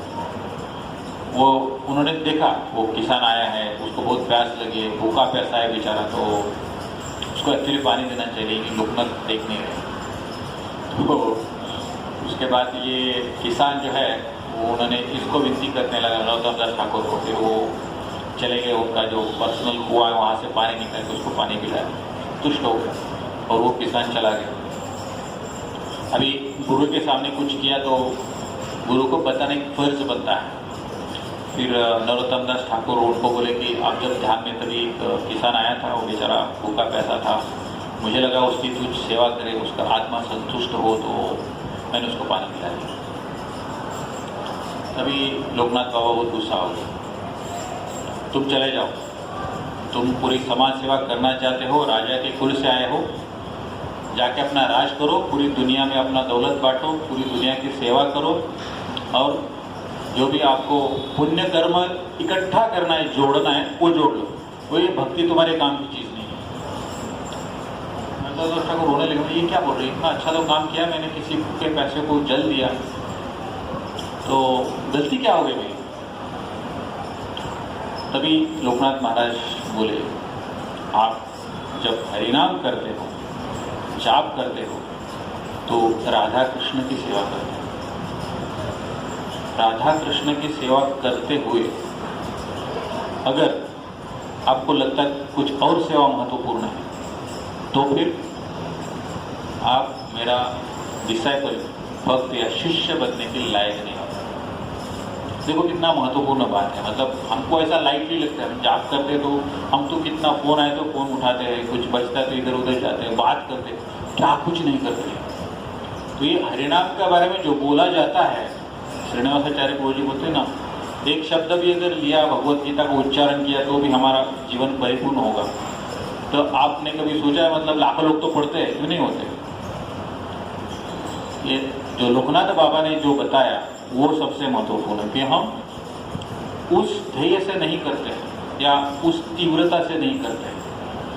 वो उन्होंने देखा वो किसान आया है, उसको बहुत प्यास लगी है, भूखा प्यासा है बेचारा, तो उसको एक्चुअली पानी देना चाहिए, लेकिन लोकनाथ देख नहीं रहे। तो उसके बाद ये किसान जो है वो उन्होंने इसको विनती करने लगा नरोत्तम दास ठाकुर को। फिर वो चले गए, उनका जो पर्सनल कुआं है वहाँ से पानी निकाल के उसको पानी पिलाया, तुष्ट हो गया और वो किसान चला गया। अभी गुरु के सामने कुछ किया तो गुरु को बताने का फर्ज बनता है। फिर नरोत्तम दास ठाकुर उनको बोले कि आप जब ध्यान में, तभी एक किसान आया था, वो बेचारा भूखा पैसा था, मुझे लगा उसकी कुछ सेवा करे, उसका आत्मा संतुष्ट हो, तो मैंने उसको पानी पिला दिया। तभी लोकनाथ बाबा बहुत गुस्सा हो गए, तुम चले जाओ, तुम पूरी समाज सेवा करना चाहते हो, राजा के कुल से आए हो, जाके अपना राज करो, पूरी दुनिया में अपना दौलत बांटो, पूरी दुनिया की सेवा करो, और जो भी आपको पुण्य कर्म इकट्ठा करना है, जोड़ना है, वो जोड़ लो, वो ये भक्ति तुम्हारे काम की चीज़ नहीं है। नंदा दास ठाकुर रोने लगे, ये क्या बोल रही है, इतना अच्छा तो काम किया मैंने, किसी के पैसे को जल दिया, तो गलती क्या हो गई मेरी? तभी लोकनाथ महाराज बोले, आप जब हरिनाम करते हो, जाप करते हो, तो राधा कृष्ण की सेवा करते हो। राधा कृष्ण की सेवा करते हुए अगर आपको लगता है कुछ और सेवा महत्वपूर्ण है, तो फिर आप मेरा डिसाइपल, भक्त या शिष्य बनने के लायक नहीं होता। देखो कितना महत्वपूर्ण बात है। मतलब हमको ऐसा लाइटली लगता है, हम जाप करते तो हम तो कितना फ़ोन आए तो फ़ोन उठाते हैं, कुछ बचता है तो इधर उधर जाते हैं, बात करते हैं, क्या कुछ नहीं करते हैं। तो ये हरिनाम के बारे में जो बोला जाता है, श्रीनिवासाचार्य प्रभु जी बोलते हैं ना, एक शब्द भी अगर लिया, भगवत गीता को उच्चारण किया, तो भी हमारा जीवन परिपूर्ण होगा। तो आपने कभी सोचा है, मतलब लाखों लोग तो पढ़ते हैं, क्यों नहीं होते? ये जो लोकनाथ बाबा ने जो बताया वो सबसे महत्वपूर्ण है कि हम उस ध्येय से नहीं करते या उस तीव्रता से नहीं करते,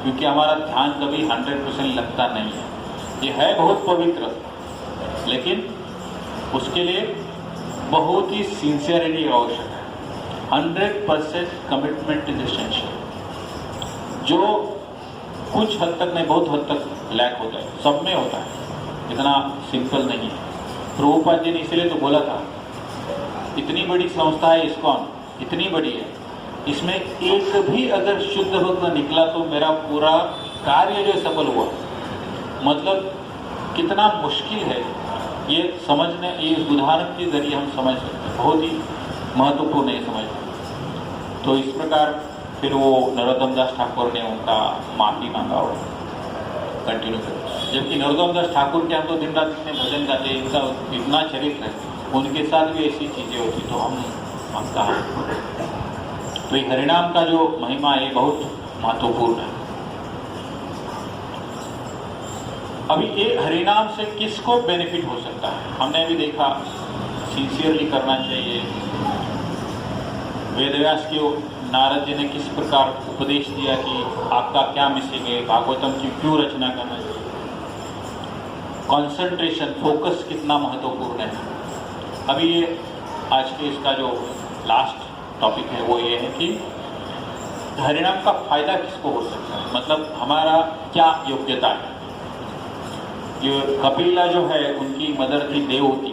क्योंकि हमारा ध्यान कभी 100% लगता नहीं है। ये है बहुत पवित्र, लेकिन उसके लिए बहुत ही सिंसियरिटी आवश्यक है। 100% कमिटमेंट इज एसेंशियल, जो कुछ हद तक नहीं, बहुत हद तक लैक होता है, सब में होता है, इतना सिंपल नहीं है। प्रभुपाद जी ने इसलिए तो बोला था, इतनी बड़ी संस्था है इस्कॉन, इतनी बड़ी है, इसमें एक भी अगर शुद्ध भक्त निकला तो मेरा पूरा कार्य जो सफल हुआ। मतलब कितना मुश्किल है ये समझने, ये उदाहरण के जरिए हम समझ सकते हैं, बहुत ही महत्वपूर्ण है समझना। तो इस प्रकार फिर वो नरोत्तम दास ठाकुर ने उनका माफी मांगा और कंटिन्यू कर, जबकि नरोत्तम दास ठाकुर के हम तो दिन रात इतने भजन गाते, इनका इतना चरित्र है, उनके साथ भी ऐसी चीज़ें होती, तो हम कहाँ। तो ये हरिनाम का जो महिमा है बहुत महत्वपूर्ण है। अभी ये हरिनाम से किसको बेनिफिट हो सकता है, हमने भी देखा, सिंसियरली करना चाहिए। वेदव्यास के नारद जी ने किस प्रकार उपदेश दिया कि आपका क्या मिसिंग है, भागवतम की क्यों रचना करना चाहिए। कंसंट्रेशन, फोकस कितना महत्वपूर्ण है। अभी ये आज के इसका जो लास्ट टॉपिक है वो ये है कि हरिनाम का फायदा किसको हो सकता है, मतलब हमारा क्या योग्यता है। ये कपिला जो है, उनकी मदर थी देवहूति,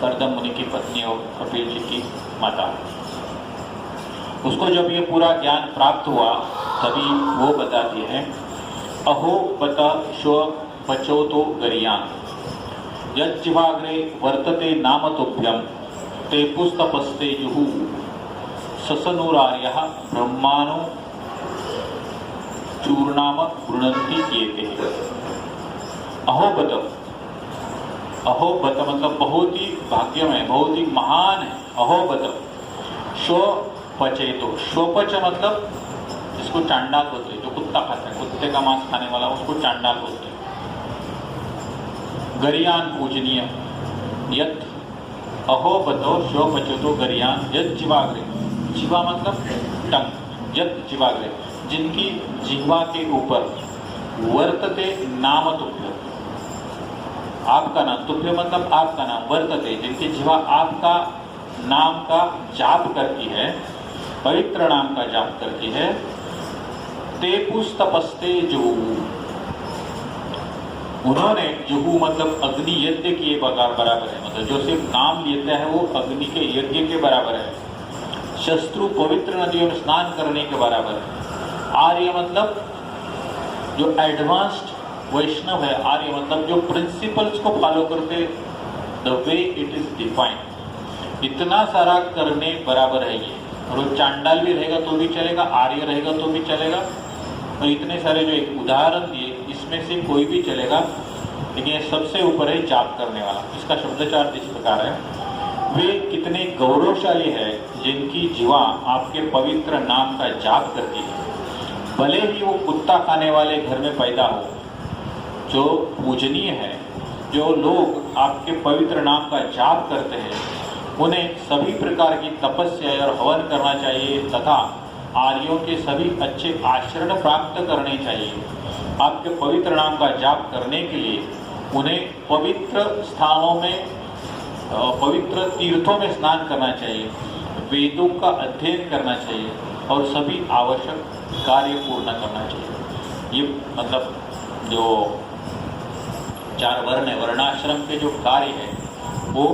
कर्दम मुनि की पत्नी और कपिल जी की माता। उसको जब ये पूरा ज्ञान प्राप्त हुआ, तभी वो बताती है, अहो बत श्व पचोतो गरियान यज्जिवाग्रे वर्तते नाम तुभ्यम ते पुस्तपस्ते जुहु ससनुरार्यः ब्रह्माणो चूर्णाम गृणन्ति किएते। अहोबत मतलब बहुत ही भाग्यमय, बहुत ही महान है। अहोबत स्वपचेतो, स्वपच मतलब जिसको चांडाल बोलते हैं, जो कुत्ता खाता है, कुत्ते का मांस खाने वाला, उसको चांडाल बोलते हैं। गरियान पूजनीय, यत अहोबतो स्वपचेतो गरियान यत जिवाग्रे, जिवा मतलब टंग, यत जिवाग्रे, जिनकी जिह्वा के ऊपर वर्तते नाम तुभ्य, आपका नाम, तुभ्य मतलब आपका नाम, वर्तते जिनकी जिह्वा आपका नाम का जाप करती है, पवित्र नाम का जाप करती है। ते पुस्तपस्ते जुहु, उन्होंने, जुहु मतलब अग्नि यज्ञ के बराबर है, मतलब जो सिर्फ नाम लेता है वो अग्नि के यज्ञ के बराबर है। शत्रु पवित्र नदियों में स्नान करने के बराबर है। आर्य मतलब जो एडवांस्ड वैष्णव है, आर्य मतलब जो प्रिंसिपल्स को फॉलो करते, the way it is defined, इतना सारा करने बराबर है ये। और वो चांडाल भी रहेगा तो भी चलेगा, आर्य रहेगा तो भी चलेगा, और इतने सारे जो एक उदाहरण दिए इसमें से कोई भी चलेगा, लेकिन सबसे ऊपर है जाप करने वाला। इसका शब्दार्थ इस प्रकार है, वे कितने गौरवशाली है जिनकी जीवा आपके पवित्र नाम का जाप करती है, भले ही वो कुत्ता खाने वाले घर में पैदा हो। जो पूजनीय है, जो लोग आपके पवित्र नाम का जाप करते हैं, उन्हें सभी प्रकार की तपस्या और हवन करना चाहिए तथा आर्यों के सभी अच्छे आचरण प्राप्त करने चाहिए। आपके पवित्र नाम का जाप करने के लिए उन्हें पवित्र स्थानों में, पवित्र तीर्थों में स्नान करना चाहिए, वेदों का अध्ययन करना चाहिए और सभी आवश्यक कार्य पूर्ण करना चाहिए। ये मतलब जो 4 वर्ण है, वर्णाश्रम के जो कार्य है वो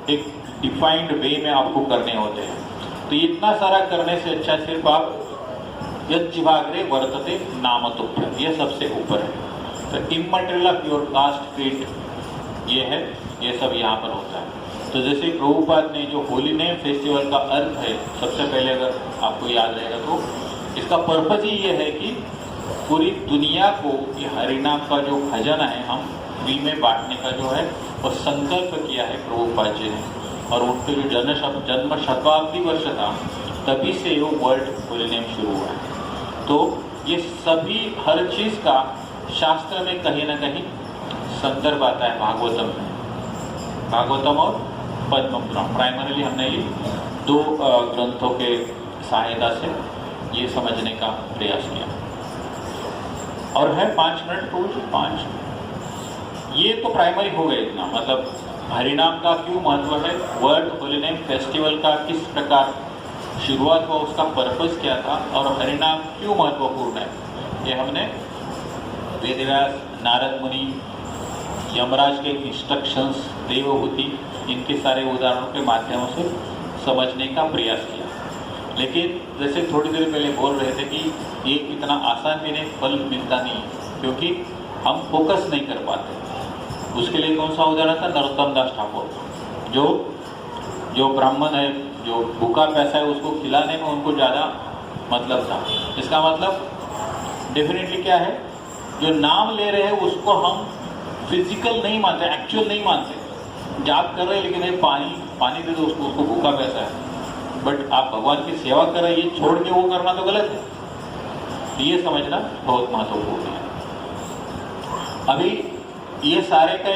एक डिफाइंड वे में आपको करने होते हैं। तो इतना सारा करने से अच्छा सिर्फ आप यज्जिभाग्रे वर्तते नाम तुभ्यं, ये सबसे ऊपर है। तो immaterial of your caste creed ये है, ये सब यहाँ पर होता है। तो जैसे प्रभुपाद ने जो होली नेम फेस्टिवल का अर्थ है, सबसे पहले अगर आपको याद रहेगा तो इसका पर्पज ही ये है कि पूरी दुनिया को ये हरिनाम का जो भजन है हम फ्री में बांटने का जो है वो संकल्प किया है प्रभुपाद जी ने। और उनके जो जन्म शताब्दी वर्ष था तभी से वो वर्ल्ड होली नेम शुरू हुआ है। तो ये सभी हर चीज़ का शास्त्र में कहीं ना कहीं संदर्भ आता है भागवतम में। भागवतम और पद्म पुराण प्राइमरीली हमने ये 2 ग्रंथों के सहायता से ये समझने का प्रयास किया। और है 5 मिनट टू 5, ये तो प्राइमरी हो गए इतना, मतलब हरिनाम का क्यों महत्व है, वर्ल्ड होली नेम फेस्टिवल का किस प्रकार शुरुआत हुआ, उसका पर्पस क्या था और हरिनाम क्यों महत्वपूर्ण है, ये हमने वेदव्यास, नारद मुनि, यमराज के इंस्ट्रक्शंस, देवहूति, इनके सारे उदाहरणों के माध्यमों से समझने का प्रयास किया। लेकिन जैसे थोड़ी देर पहले बोल रहे थे कि ये इतना आसान भी नहीं, फल मिलता नहीं, क्योंकि हम फोकस नहीं कर पाते। उसके लिए कौन सा उदाहरण था, नरोत्तम दास ठाकुर, जो ब्राह्मण है, जो भूखा पैसा है, उसको खिलाने में उनको ज़्यादा मतलब था। इसका मतलब डेफिनेटली क्या है, जो नाम ले रहे हैं उसको हम फिजिकल नहीं मानते, एक्चुअल नहीं मानते। जाप कर रहे हैं लेकिन ये पानी दे दो उसको भूखा पैसा है, बट आप भगवान की सेवा कर रहे हैं, ये छोड़ के वो करना तो गलत है। ये समझना बहुत महत्वपूर्ण है। अभी ये सारे का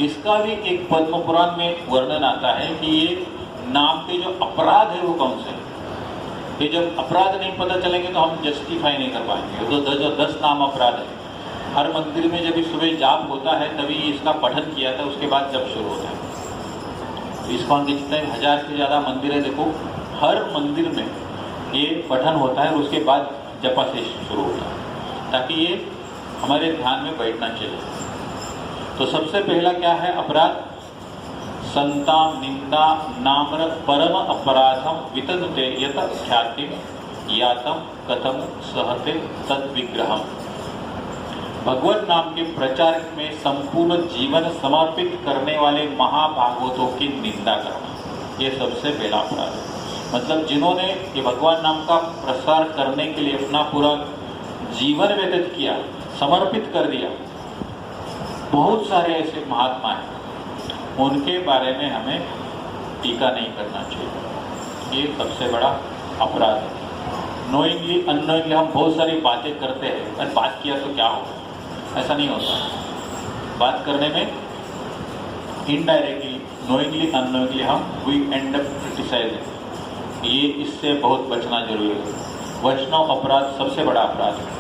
इसका भी एक पद्म पुराण में वर्णन आता है कि ये नाम के जो अपराध है वो कौन से हैं। ये जब अपराध नहीं पता चलेंगे तो हम जस्टिफाई नहीं कर पाएंगे। तो 10 नाम अपराध है। हर मंदिर में जब सुबह जाप होता है तभी इसका पठन किया था, उसके बाद जब शुरू होता है। इस्कॉन के जितने 1000 से ज़्यादा मंदिर है, देखो हर मंदिर में ये पठन होता है और उसके बाद जपा से शुरू होता है, ताकि ये हमारे ध्यान में बैठना चाहिए। तो सबसे पहला क्या है अपराध, संताम निंदा नाम्र परम अपराधम वितनुते यत ख्यातिम यातम कथम सहते तद विग्रहम। भगवत नाम के प्रचार में संपूर्ण जीवन समर्पित करने वाले महाभागवतों की निंदा करना, ये सबसे पहला अपराध है। मतलब जिन्होंने ये भगवान नाम का प्रसार करने के लिए अपना पूरा जीवन व्यतीत किया, समर्पित कर दिया, बहुत सारे ऐसे महात्मा हैं, उनके बारे में हमें टीका नहीं करना चाहिए। ये सबसे बड़ा अपराध है। नोइंगली अननोइंगली हम बहुत सारी बातें करते हैं, पर बात किया तो क्या होगा, ऐसा नहीं होता। बात करने में इनडायरेक्टली, नोइंगली अननोइंगली हम वी एंड अप क्रिटिसाइजिंग, ये इससे बहुत बचना जरूरी है। वैष्णव अपराध सबसे बड़ा अपराध है।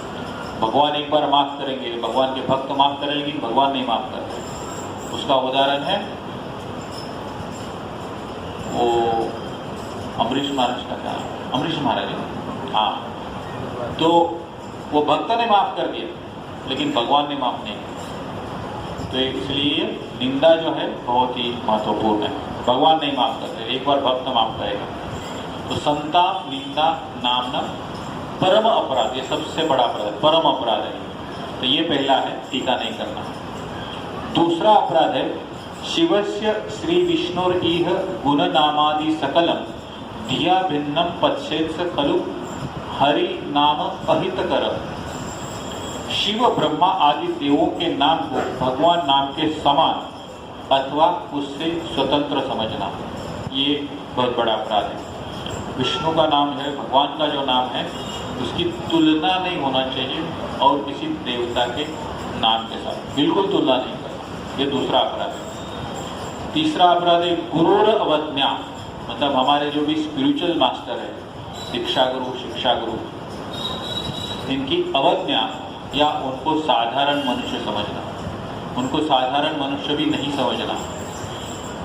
भगवान एक बार माफ़ करेंगे, भगवान के भक्त माफ़ करेंगे, लेकिन भगवान नहीं माफ़ करते। उसका उदाहरण है वो अमरीश महाराज का, क्या अमरीश महाराज, हाँ, तो वो भक्त ने माफ़ कर दिया लेकिन भगवान ने माफ़ नहीं किया। तो इसलिए निंदा जो है बहुत ही महत्वपूर्ण है। भगवान नहीं माफ़ करते, एक बार भक्त माफ़ करेगा। तो संताप निंदा नामना परम अपराध, ये सबसे बड़ा अपराध, परम अपराध है। तो ये पहला है, टीका नहीं करना। दूसरा अपराध है शिवस्य श्री विष्णुर्इह गुणनामादि सकलम धिया भिन्नम पश्चेत खलु हरि नाम अहितकर। शिव ब्रह्मा आदि देवों के नाम को भगवान नाम के समान अथवा उससे स्वतंत्र समझना, ये बहुत बड़ा अपराध है। विष्णु का नाम है, भगवान का जो नाम है, उसकी तुलना नहीं होना चाहिए और किसी देवता के नाम के साथ बिल्कुल तुलना नहीं करना, ये दूसरा अपराध है। तीसरा अपराध है गुरुर अवज्ञा, मतलब हमारे जो भी स्पिरिचुअल मास्टर है, दीक्षा गुरु, शिक्षा गुरु, इनकी अवज्ञा या उनको साधारण मनुष्य समझना, उनको साधारण मनुष्य भी नहीं समझना।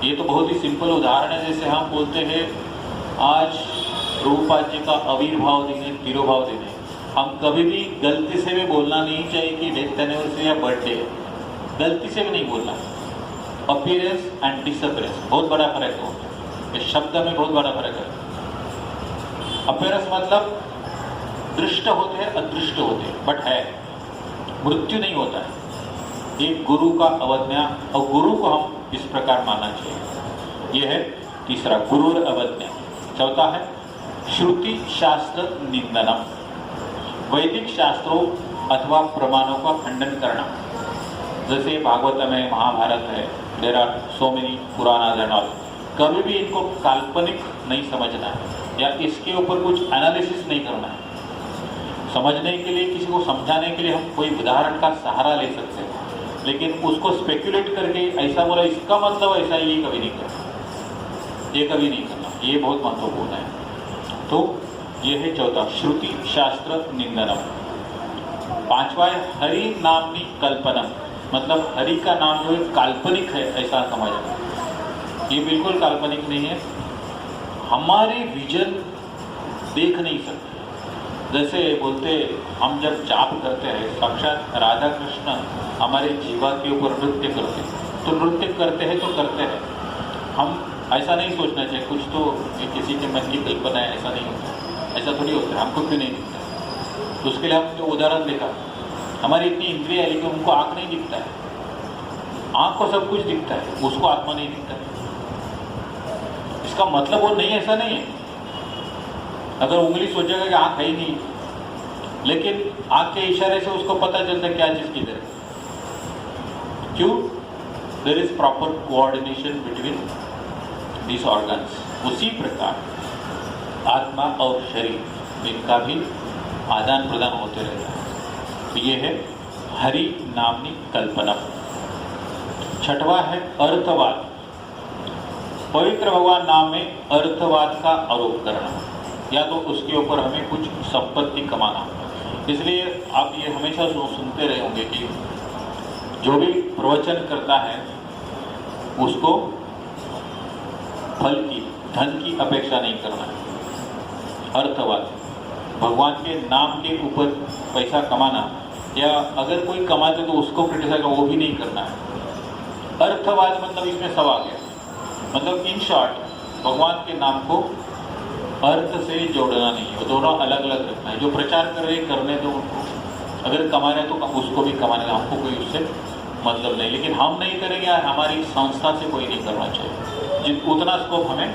ये तो बहुत ही सिंपल उदाहरण है। जैसे हम बोलते हैं आज प्रभुपाद जी का आविर्भाव दिन है, तिरुभाव दिन है, हम कभी भी गलती से भी बोलना नहीं चाहिए कि डेथ एनिवर्सरी या बर्थडे है, गलती से भी नहीं बोलना। अपीयरेंस एंड डिसअपीयरेंस बहुत बड़ा फर्क है, इस शब्द में बहुत बड़ा फर्क है। अपीयरेंस मतलब दृष्ट होते हैं, अदृष्ट होते हैं, बट है, मृत्यु नहीं होता है। ये गुरु का अवज्ञा, और गुरु को हम इस प्रकार मानना चाहिए। यह है तीसरा, गुरुर अवज्ञा। चौथा है श्रुति शास्त्र निंदनम, वैदिक शास्त्रों अथवा प्रमाणों का खंडन करना। जैसे भागवत में, महाभारत है, there are so many Puranas and all, कभी भी इनको काल्पनिक नहीं समझना है या इसके ऊपर कुछ एनालिसिस नहीं करना है। समझने के लिए, किसी को समझाने के लिए हम कोई उदाहरण का सहारा ले सकते हैं, लेकिन उसको स्पेक्युलेट करके ऐसा बोला इसका मतलब ऐसा, ये कभी नहीं करना, ये कभी नहीं करना, ये बहुत महत्वपूर्ण है। तो ये है चौथा, श्रुति शास्त्र निंदनम। पांचवा है हरि नामनी कल्पनम, मतलब हरि का नाम जो है काल्पनिक है ऐसा समझना। ये बिल्कुल काल्पनिक नहीं है, हमारे विजन देख नहीं सकते। जैसे बोलते हम जब जाप करते हैं, साक्षात राधा कृष्ण हमारे जीवा के ऊपर नृत्य करते हैं, तो नृत्य करते हैं तो करते हैं, हम ऐसा नहीं सोचना चाहिए कुछ तो ये किसी के मन की कल्पना है, ऐसा नहीं होता, ऐसा थोड़ी होता है, हमको क्यों नहीं दिखता। तो उसके लिए हम जो उदाहरण देखा, हमारी इतनी इंद्रिय है लेकिन उनको आँख नहीं दिखता है, आँख को सब कुछ दिखता है, उसको आत्मा नहीं दिखता है। इसका मतलब वो नहीं, ऐसा नहीं है। अगर उंगली सोचेगा कि आँख है ही नहीं, लेकिन आँख के इशारे से उसको पता चलता है क्या चीज़ किधर है। क्यों? There is proper coordination between this organs. उसी प्रकार आत्मा और शरीर, इनका भी आदान प्रदान होते रहता है। तो ये है हरि नामनी कल्पना। छठवा है अर्थवाद, पवित्र भगवान नाम में अर्थवाद का आरोप करना, या तो उसके ऊपर हमें कुछ संपत्ति कमाना। इसलिए आप ये हमेशा सुनते रहे होंगे कि जो भी प्रवचन करता है उसको फल की, धन की अपेक्षा नहीं करना है। अर्थवाद, भगवान के नाम के ऊपर पैसा कमाना, या अगर कोई कमाते तो उसको क्रिटिसाइज, वो भी नहीं करना है। अर्थवाद मतलब इसमें सब आ गया, मतलब इन शॉर्ट भगवान के नाम को अर्थ से जोड़ना नहीं है, वो दोनों अलग अलग रखना है। जो प्रचार कर रहे करने दो उनको, अगर कमा रहे तो उसको भी कमाने, हमको कोई उससे मतलब नहीं, लेकिन हम नहीं करेंगे, हमारी संस्था से कोई नहीं करना चाहिए, उतना स्कोप हमें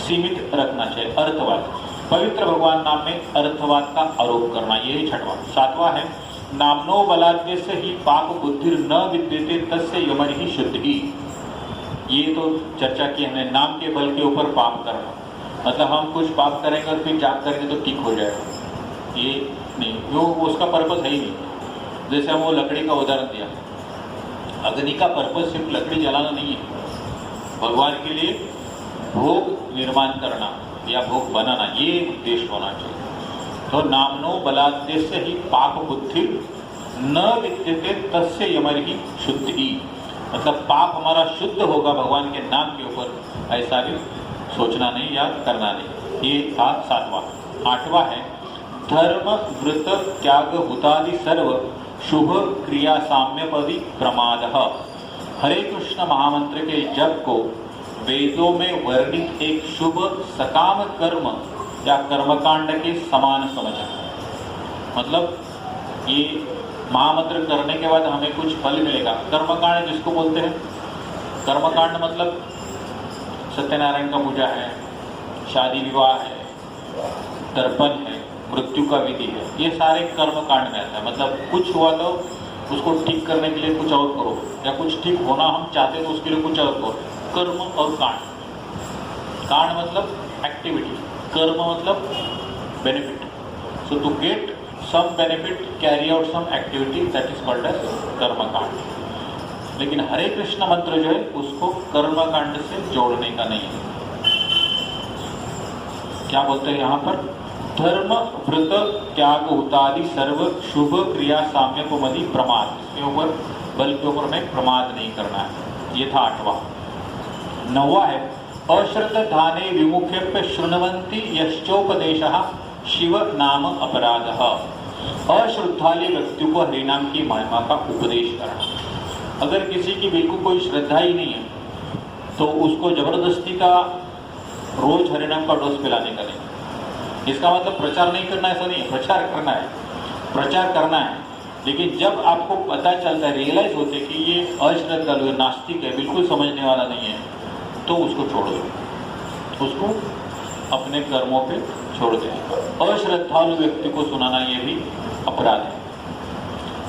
सीमित रखना चाहिए। अर्थवाद, पवित्र भगवान नाम में अर्थवाद का आरोप करना, यही छठवां। सातवां है नामनो बलाद्य से ही पाप बुद्धि न विद्यते तस्य यमनिहि शुद्धि। ये तो चर्चा की हमने, नाम के बल के ऊपर पाप करना, मतलब हम कुछ पाप करेंगे और फिर जाप करेंगे तो ठीक हो जाएगा, ये नहीं, वो उसका पर्पस है ही नहीं। जैसे हम वो लकड़ी का उदाहरण दिया, अग्नि का पर्पस सिर्फ लकड़ी जलाना नहीं है, भगवान के लिए भोग निर्माण करना या भोग बनाना, ये उद्देश्य होना चाहिए। तो नामनो बलाद्य से ही पाप बुद्धि न विद्यते तस्य यमनिहि शुद्धि, मतलब पाप हमारा शुद्ध होगा भगवान के नाम के ऊपर, ऐसा भी सोचना नहीं या करना नहीं। ये था सातवां। आठवां है धर्म व्रत त्याग हुतादि सर्व शुभ क्रिया साम्यपदी प्रमाद। हरे कृष्ण महामंत्र के जप को वेदों में वर्णित एक शुभ सकाम कर्म या कर्मकांड के समान समझना। मतलब ये महामंत्र करने के बाद हमें कुछ फल मिलेगा। कर्मकांड जिसको बोलते हैं, कर्मकांड मतलब सत्यनारायण का पूजा है, शादी विवाह है, तर्पण है, मृत्यु का विधि है, ये सारे कर्मकांड में आता है। मतलब कुछ हुआ तो उसको ठीक करने के लिए कुछ और करो, या कुछ ठीक होना हम चाहते तो उसके लिए कुछ और करो। कर्म और कांड, कांड मतलब एक्टिविटी, कर्म मतलब benefit. So to get some benefit, carry out some activity, that is called as कर्मकांड। लेकिन हरे कृष्ण मंत्र जो है उसको कर्मकांड से जोड़ने का नहीं है। क्या बोलते हैं यहाँ पर? धर्म व्रत त्याग हुतादि सर्व शुभ क्रिया साम्यपमदि प्रमाद। इसके ऊपर बल के ऊपर में प्रमाद नहीं करना है। ये था 8वां। 9वां है अश्रद्धाने विमुखेप्य शृण्वन्ति यश्चोपदेशः शिव नाम अपराधः। अश्रद्धालु व्यक्ति को हरिनाम की महिमा का उपदेश करना। अगर किसी की बिल्कुल कोई श्रद्धा ही नहीं है तो उसको जबरदस्ती का रोज हरिनाम का डोज पिलाने का नहीं। इसका मतलब प्रचार नहीं करना ऐसा नहीं है, प्रचार करना है, प्रचार करना है। लेकिन जब आपको पता चलता है, रियलाइज होते कि ये अश्रद्धालु है, नास्तिक है, बिल्कुल समझने वाला नहीं है, तो उसको छोड़ दो, उसको अपने कर्मों पे छोड़ दें। अश्रद्धालु व्यक्ति को सुनाना ये भी अपराध है।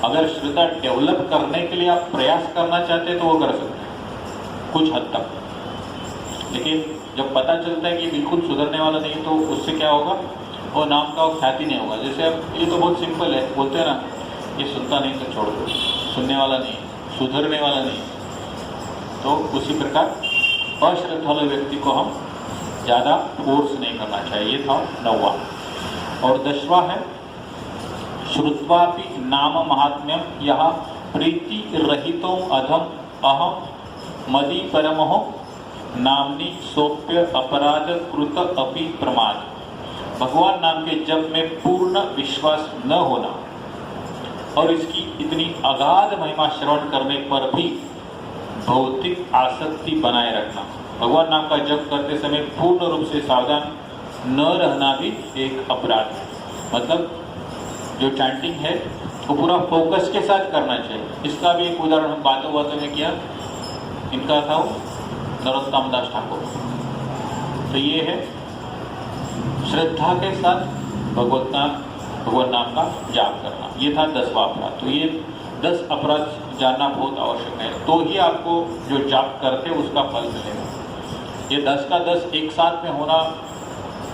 अगर श्रद्धा डेवलप करने के लिए आप प्रयास करना चाहते हैं तो वो कर सकते हैं कुछ हद तक, लेकिन जब पता चलता है कि बिल्कुल सुधरने वाला नहीं तो उससे क्या होगा, वो नाम का ख्याति नहीं होगा। जैसे अब ये तो बहुत सिंपल है, बोलते हैं ना, ये सुनता नहीं तो छोड़ दो, सुनने वाला नहीं, सुधरने वाला नहीं। तो उसी प्रकार अश्रद्धालु व्यक्ति को हम ज़्यादा फोर्स नहीं करना चाहिए। ये था 9वां। और 10वां है श्रुत्वापि नाम महात्म्यम यह प्रीति रहितो अधम अहम मदि परमहो नामनी सोप्य अपराध कृत अपि प्रमाद। भगवान नाम के जप में पूर्ण विश्वास न होना और इसकी इतनी अगाध महिमा श्रवण करने पर भी भौतिक आसक्ति बनाए रखना। भगवान नाम का जप करते समय पूर्ण रूप से सावधान न रहना भी एक अपराध है। मतलब जो चैंटिंग है वो पूरा फोकस के साथ करना चाहिए। इसका भी एक उदाहरण हम बातों बातों में किया, इनका था वो नरोत्तम दास ठाकुर। तो ये है श्रद्धा के साथ भगवान नाम का जाप करना। ये था 10वां अपराध। तो ये 10 अपराध जानना बहुत आवश्यक है, तो ही आपको जो जाप करते उसका फल मिलेगा। ये 10 का 10 एक साथ में होना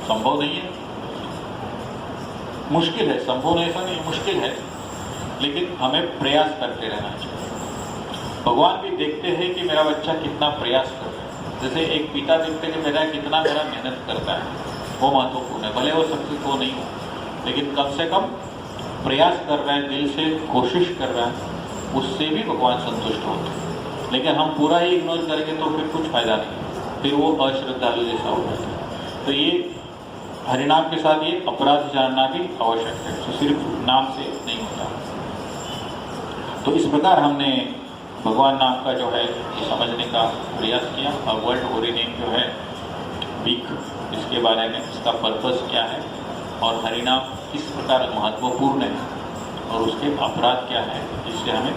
संभव नहीं है, मुश्किल है। संभव नहीं, ऐसा नहीं, मुश्किल है, लेकिन हमें प्रयास करते रहना चाहिए। भगवान भी देखते हैं कि मेरा बच्चा कितना प्रयास कर रहा है। जैसे एक पिता देखते हैं कि मेरा मेहनत करता है, वो महत्वपूर्ण है। भले वो सक्सेस हो नहीं हो, लेकिन कम से कम प्रयास कर रहा है, दिल से कोशिश कर रहा है, उससे भी भगवान संतुष्ट होते हैं। लेकिन हम पूरा ही इग्नोर करेंगे तो फिर कुछ फायदा नहीं, फिर वो अश्रद्धालु जैसा हो जाता है। तो ये हरिनाम के साथ ये अपराध जानना भी आवश्यक है, तो सिर्फ नाम से नहीं होता। तो इस प्रकार हमने भगवान नाम का जो है ये समझने का प्रयास किया। और वर्ल्ड होली नेम जो है वीक, इसके बारे में, इसका पर्पस क्या है और हरिनाम किस प्रकार महत्वपूर्ण है और उसके अपराध क्या है, इससे हमें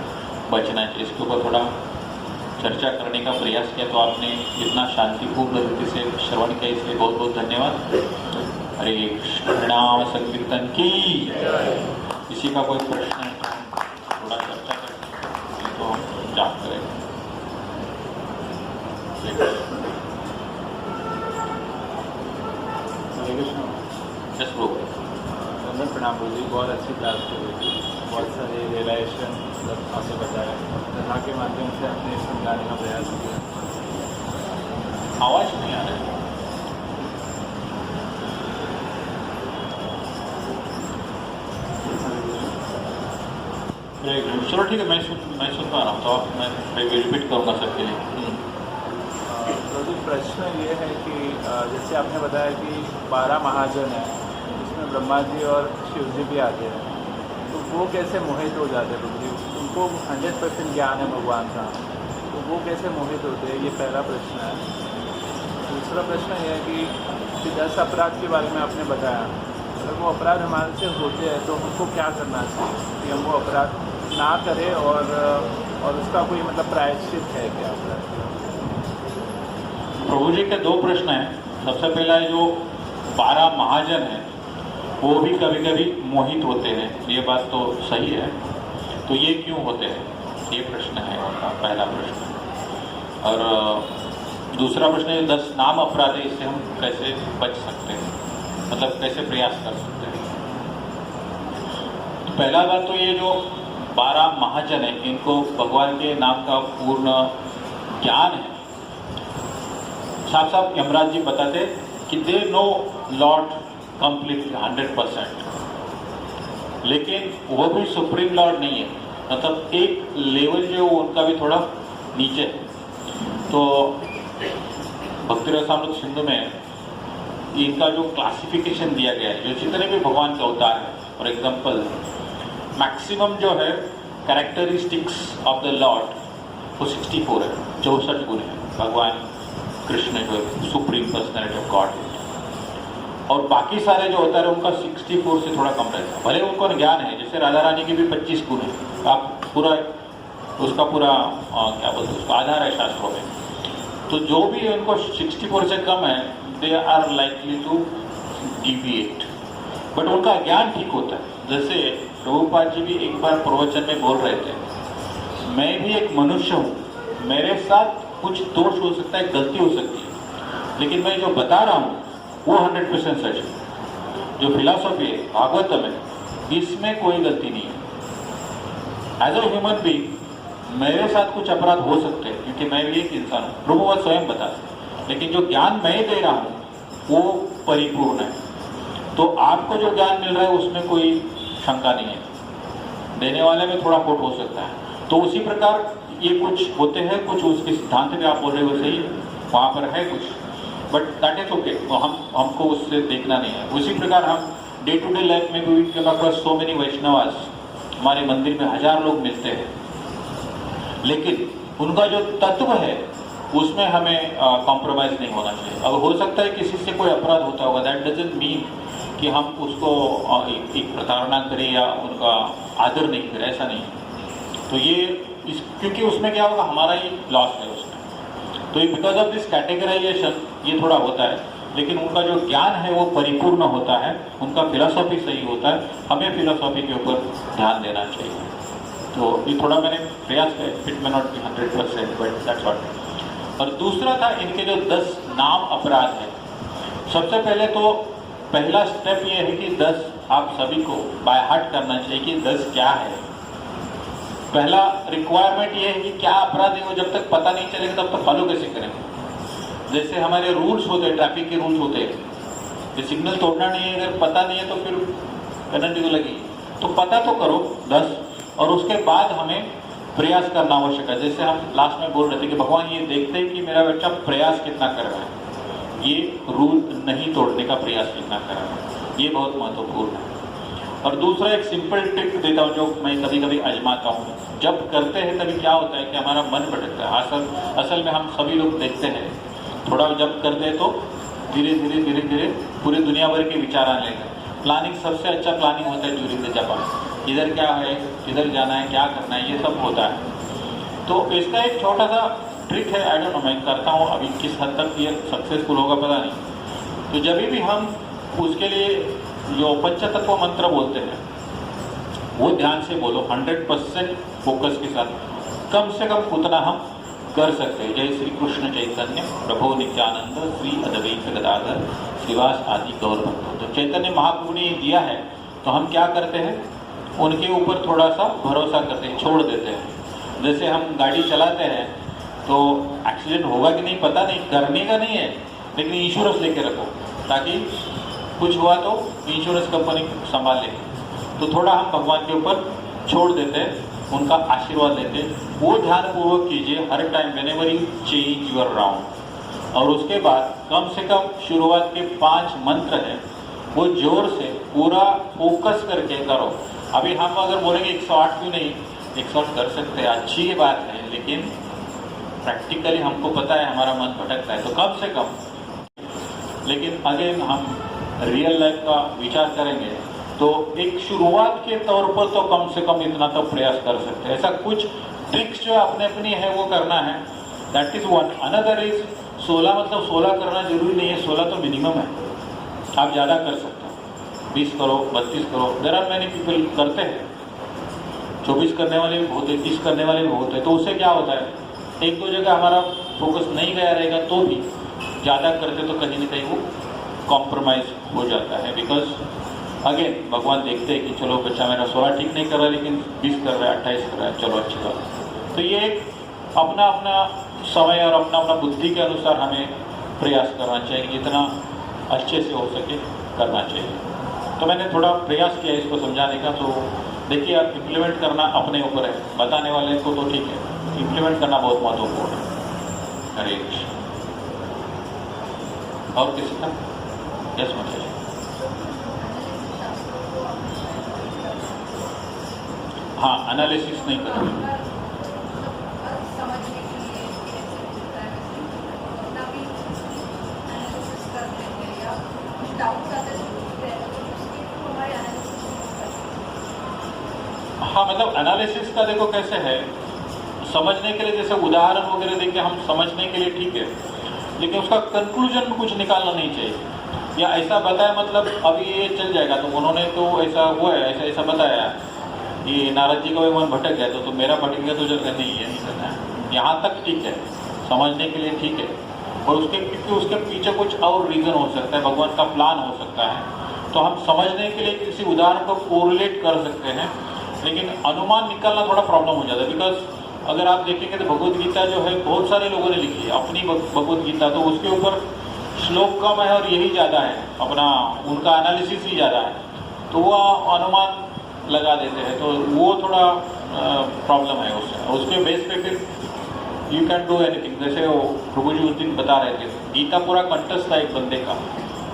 बचना चाहिए। इसके ऊपर थोड़ा चर्चा करने का प्रयास किया। तो आपने इतना शांतिपूर्ण रीति से श्रवण किया, इसलिए बहुत बहुत धन्यवाद। हरे कृष्ण नाम संकीर्तन की। किसी का कोई प्रश्न है थोड़ा चर्चा करते तो हम जाप करेंगे। हरे कृष्ण। जस्ट रो। प्रणाम बोल जी, बहुत अच्छी क्लास हुई थी। बहुत सारे रियलाइजेशन आपने बताया, कथा के माध्यम से आपने समझाने का प्रयास किया। आवाज नहीं आ रहा है। चलो ठीक है, मैं सुन पा रहा हूँ, तो मैं रिपीट करूँगा सबके लिए। तो जो प्रश्न ये है कि जैसे आपने बताया कि 12 महाजन हैं, इसमें ब्रह्मा जी और शिव जी भी आते हैं, तो वो कैसे मोहित हो जाते हैं? उनको 100% ज्ञान है भगवान का, तो वो कैसे मोहित होते हैं? ये पहला प्रश्न है। दूसरा प्रश्न ये है कि कि 10 अपराध के बारे में आपने बताया, अगर वो अपराध हमारे से होते हैं तो हमको क्या करना चाहिए कि हम वो अपराध ना करें, और उसका कोई मतलब प्रायश्चित है क्या? प्रभु जी के दो प्रश्न हैं। सबसे पहला है जो 12 महाजन हैं वो भी कभी कभी मोहित होते हैं, ये बात तो सही है। तो ये क्यों होते हैं, ये प्रश्न है उनका पहला प्रश्न। और दूसरा प्रश्न है 10 नाम अपराध है, इससे हम कैसे बच सकते हैं, मतलब कैसे प्रयास कर सकते हैं। तो पहला बात तो ये जो 12 महाजन है इनको भगवान के नाम का पूर्ण ज्ञान है। साफ साफ यमराज जी बताते कि दे नो लॉर्ड कंप्लीटली 100%, लेकिन वो भी सुप्रीम लॉर्ड नहीं है, मतलब एक लेवल जो उनका भी थोड़ा नीचे है। तो भक्ति रसामृत सिंधु में इनका जो क्लासिफिकेशन दिया गया है, जो जितने भी भगवान के अवतार है, फॉर एग्जाम्पल मैक्सिमम जो है कैरेक्टरिस्टिक्स ऑफ द लॉर्ड वो 64 है, 64 गुण है भगवान कृष्ण जो सुप्रीम पर्सनैलिटी ऑफ गॉड है। और बाकी सारे जो होता है उनका 64 से थोड़ा कम रहता है, भले उनको ज्ञान है। जैसे राधा रानी की भी 25 गुण है, आप पूरा उसका पूरा क्या बोलते हैं उसका आधार है शास्त्रों में। तो जो भी उनको 64 से कम है they are likely to deviate, but उनका ज्ञान ठीक होता है। जैसे प्रभुपाद जी भी एक बार प्रवचन में बोल रहे थे, मैं भी एक मनुष्य हूँ, मेरे साथ कुछ दोष हो सकता है, गलती हो सकती है, लेकिन मैं जो बता रहा हूँ वो 100% सच है। जो फिलॉसफी है भागवतम है इसमें कोई गलती नहीं है। एज अ ह्यूमन बीइंग मेरे साथ कुछ अपराध हो सकते हैं क्योंकि मैं भी एक इंसान हूँ, प्रभुपाद स्वयं बता, लेकिन जो ज्ञान मैं दे रहा हूँ वो परिपूर्ण है। तो आपको जो ज्ञान मिल रहा है उसमें कोई शंका नहीं है, देने वाले में थोड़ा खोट हो सकता है। तो उसी प्रकार ये कुछ होते हैं, कुछ उसके सिद्धांत में आप बोल रहे हो सही है, वहाँ पर है कुछ, बट दैट इज ओके, हमको उससे देखना नहीं है। उसी प्रकार हम डे टू डे लाइफ में भी सो मेनी वैष्णवास, हमारे मंदिर में 1000 लोग मिलते हैं, लेकिन उनका जो तत्व है उसमें हमें कॉम्प्रोमाइज नहीं होना चाहिए। अब हो सकता है किसी से कोई अपराध होता होगा, दैट डजंट मीन कि हम उसको एक प्रताड़ना करें या उनका आदर नहीं करें, ऐसा नहीं। तो ये क्योंकि उसमें क्या होगा, हमारा ही लॉस है उसमें। तो बिकॉज ऑफ दिस कैटेगराइजेशन ये थोड़ा होता है, लेकिन उनका जो ज्ञान है वो परिपूर्ण होता है, उनका फिलॉसफी सही होता है। हमें फिलॉसफी के ऊपर ध्यान देना चाहिए। तो ये थोड़ा मैंने प्रयास किया, it may not be 100%, but that's what. और दूसरा था इनके जो 10 नाम अपराध है। सबसे पहले तो पहला स्टेप ये है कि 10 आप सभी को बाय हार्ट करना चाहिए कि 10 क्या है। पहला रिक्वायरमेंट ये है कि क्या अपराध है वो जब तक पता नहीं चलेगा तब तक फॉलो कैसे करेंगे। जैसे हमारे रूल्स होते हैं, ट्रैफिक के रूल्स होते हैं, ये सिग्नल तोड़ना नहीं है, अगर पता नहीं है तो फिर पेनल्टी तो लगेगी। तो पता तो करो 10, और उसके बाद हमें प्रयास करना आवश्यक है। जैसे हम लास्ट में बोल रहे थे कि भगवान ये देखते हैं कि मेरा बच्चा प्रयास कितना कर रहा है, ये रूल नहीं तोड़ने का प्रयास कितना कर रहा है, ये बहुत महत्वपूर्ण है। और दूसरा एक सिंपल टिप देता हूँ जो मैं कभी कभी आजमाता हूँ। जब करते हैं तभी क्या होता है कि हमारा मन भटकता है। असल में हम सभी लोग देखते हैं, थोड़ा जब करते हैं तो धीरे धीरे धीरे धीरे पूरी दुनिया भर के विचार आने लगते हैं। प्लानिंग सबसे अच्छा प्लानिंग होता है ड्यूरिंग द जप, इधर क्या है, किधर जाना है, क्या करना है, ये सब होता है। तो इसका एक छोटा सा ट्रिक है, आई डोंट नो, मैं करता हूँ, अभी किस हद तक ये सक्सेसफुल होगा पता नहीं। तो जब भी हम उसके लिए जो पंचतत्व मंत्र बोलते हैं वो ध्यान से बोलो, 100% फोकस के साथ, कम से कम उतना हम कर सकते हैं। जय श्री कृष्ण चैतन्य प्रभु नित्यानंद श्री अद्वैत गदाधर श्रीवास आदि गौर भक्तों। तो चैतन्य महाप्रभु ने दिया है, तो हम क्या करते हैं, उनके ऊपर थोड़ा सा भरोसा करते हैं, छोड़ देते हैं। जैसे हम गाड़ी चलाते हैं तो एक्सीडेंट होगा कि नहीं पता नहीं, करने का नहीं है, लेकिन इंश्योरेंस लेके रखो ताकि कुछ हुआ तो इंश्योरेंस कंपनी संभाल लेगी। तो थोड़ा हम भगवान के ऊपर छोड़ देते हैं, उनका आशीर्वाद लेते हैं। वो ध्यानपूर्वक कीजिए हर time, whenever you change your round. और उसके बाद कम से कम शुरुआत के 5 मंत्र हैं वो जोर से पूरा फोकस करके करो। अभी हम अगर बोलेंगे 108 क्यों नहीं, 108 कर सकते हैं, अच्छी बात है, लेकिन प्रैक्टिकली हमको पता है हमारा मन भटकता है। तो कम से कम लेकिन अगेन हम रियल लाइफ का विचार करेंगे तो एक शुरुआत के तौर पर तो कम से कम इतना तो प्रयास कर सकते हैं। ऐसा कुछ ट्रिक्स जो अपने अपनी है वो करना है, that is one. Another is 16 मतलब 16 करना जरूरी नहीं है, 16 तो मिनिमम है, आप ज़्यादा कर सकते हैं, 20 करो, 32 करो, देयर आर मैनी पीपल करते हैं, 24 करने वाले भी बहुत है, 30 करने वाले भी बहुत है। तो उससे क्या होता है, एक दो जगह हमारा फोकस नहीं गया रहेगा तो भी ज़्यादा करते तो कहीं ना कहीं वो कॉम्प्रोमाइज़ हो जाता है। बिकॉज अगेन भगवान देखते हैं कि चलो बच्चा मेरा 16 ठीक नहीं कर रहा है लेकिन 20 कर रहा है, 28 कर रहा है, चलो अच्छी बात है। तो ये एक अपना अपना समय और अपना अपना बुद्धि के अनुसार हमें प्रयास करना चाहिए, जितना अच्छे से हो सके करना चाहिए। तो मैंने थोड़ा प्रयास किया इसको समझाने का। तो देखिए, आप इम्प्लीमेंट करना अपने ऊपर है, बताने वाले को तो ठीक है, इम्प्लीमेंट करना बहुत महत्वपूर्ण है। हरे कृष्ण। और किसी का? यस माता। हाँ, एनालिसिस नहीं करेंगे। हाँ, मतलब एनालिसिस का देखो कैसे है, समझने के लिए जैसे उदाहरण वगैरह देके हम समझने के लिए ठीक है, लेकिन उसका कंक्लूजन कुछ निकालना नहीं चाहिए। या ऐसा बताया मतलब अभी ये चल जाएगा, तो उन्होंने तो ऐसा हुआ है, ऐसा ऐसा बताया, ये नारद जी का भी मन भटक गया तो मेरा भटक गया तो जगह नहीं है, नहीं करना है। यहाँ तक ठीक है, समझने के लिए ठीक है, और क्योंकि उसके पीछे कुछ और रीज़न हो सकता है, भगवान का प्लान हो सकता है, तो हम समझने के लिए किसी उदाहरण को कोरिलेट कर सकते हैं, लेकिन अनुमान निकालना थोड़ा प्रॉब्लम हो जाता है। बिकॉज अगर आप देखेंगे तो भगवद गीता जो है बहुत सारे लोगों ने लिखी है, अपनी भगवद गीता, तो उसके ऊपर श्लोक कम है और यही ज़्यादा है, अपना उनका एनालिसिस ही ज़्यादा है, तो वो अनुमान लगा देते हैं, तो वो थोड़ा प्रॉब्लम है उसके बेस पे फिर यू कैन डू एनीथिंग। जैसे वो प्रभु जी उस दिन बता रहे थे, गीता पूरा कंटस्ट था एक बंदे का,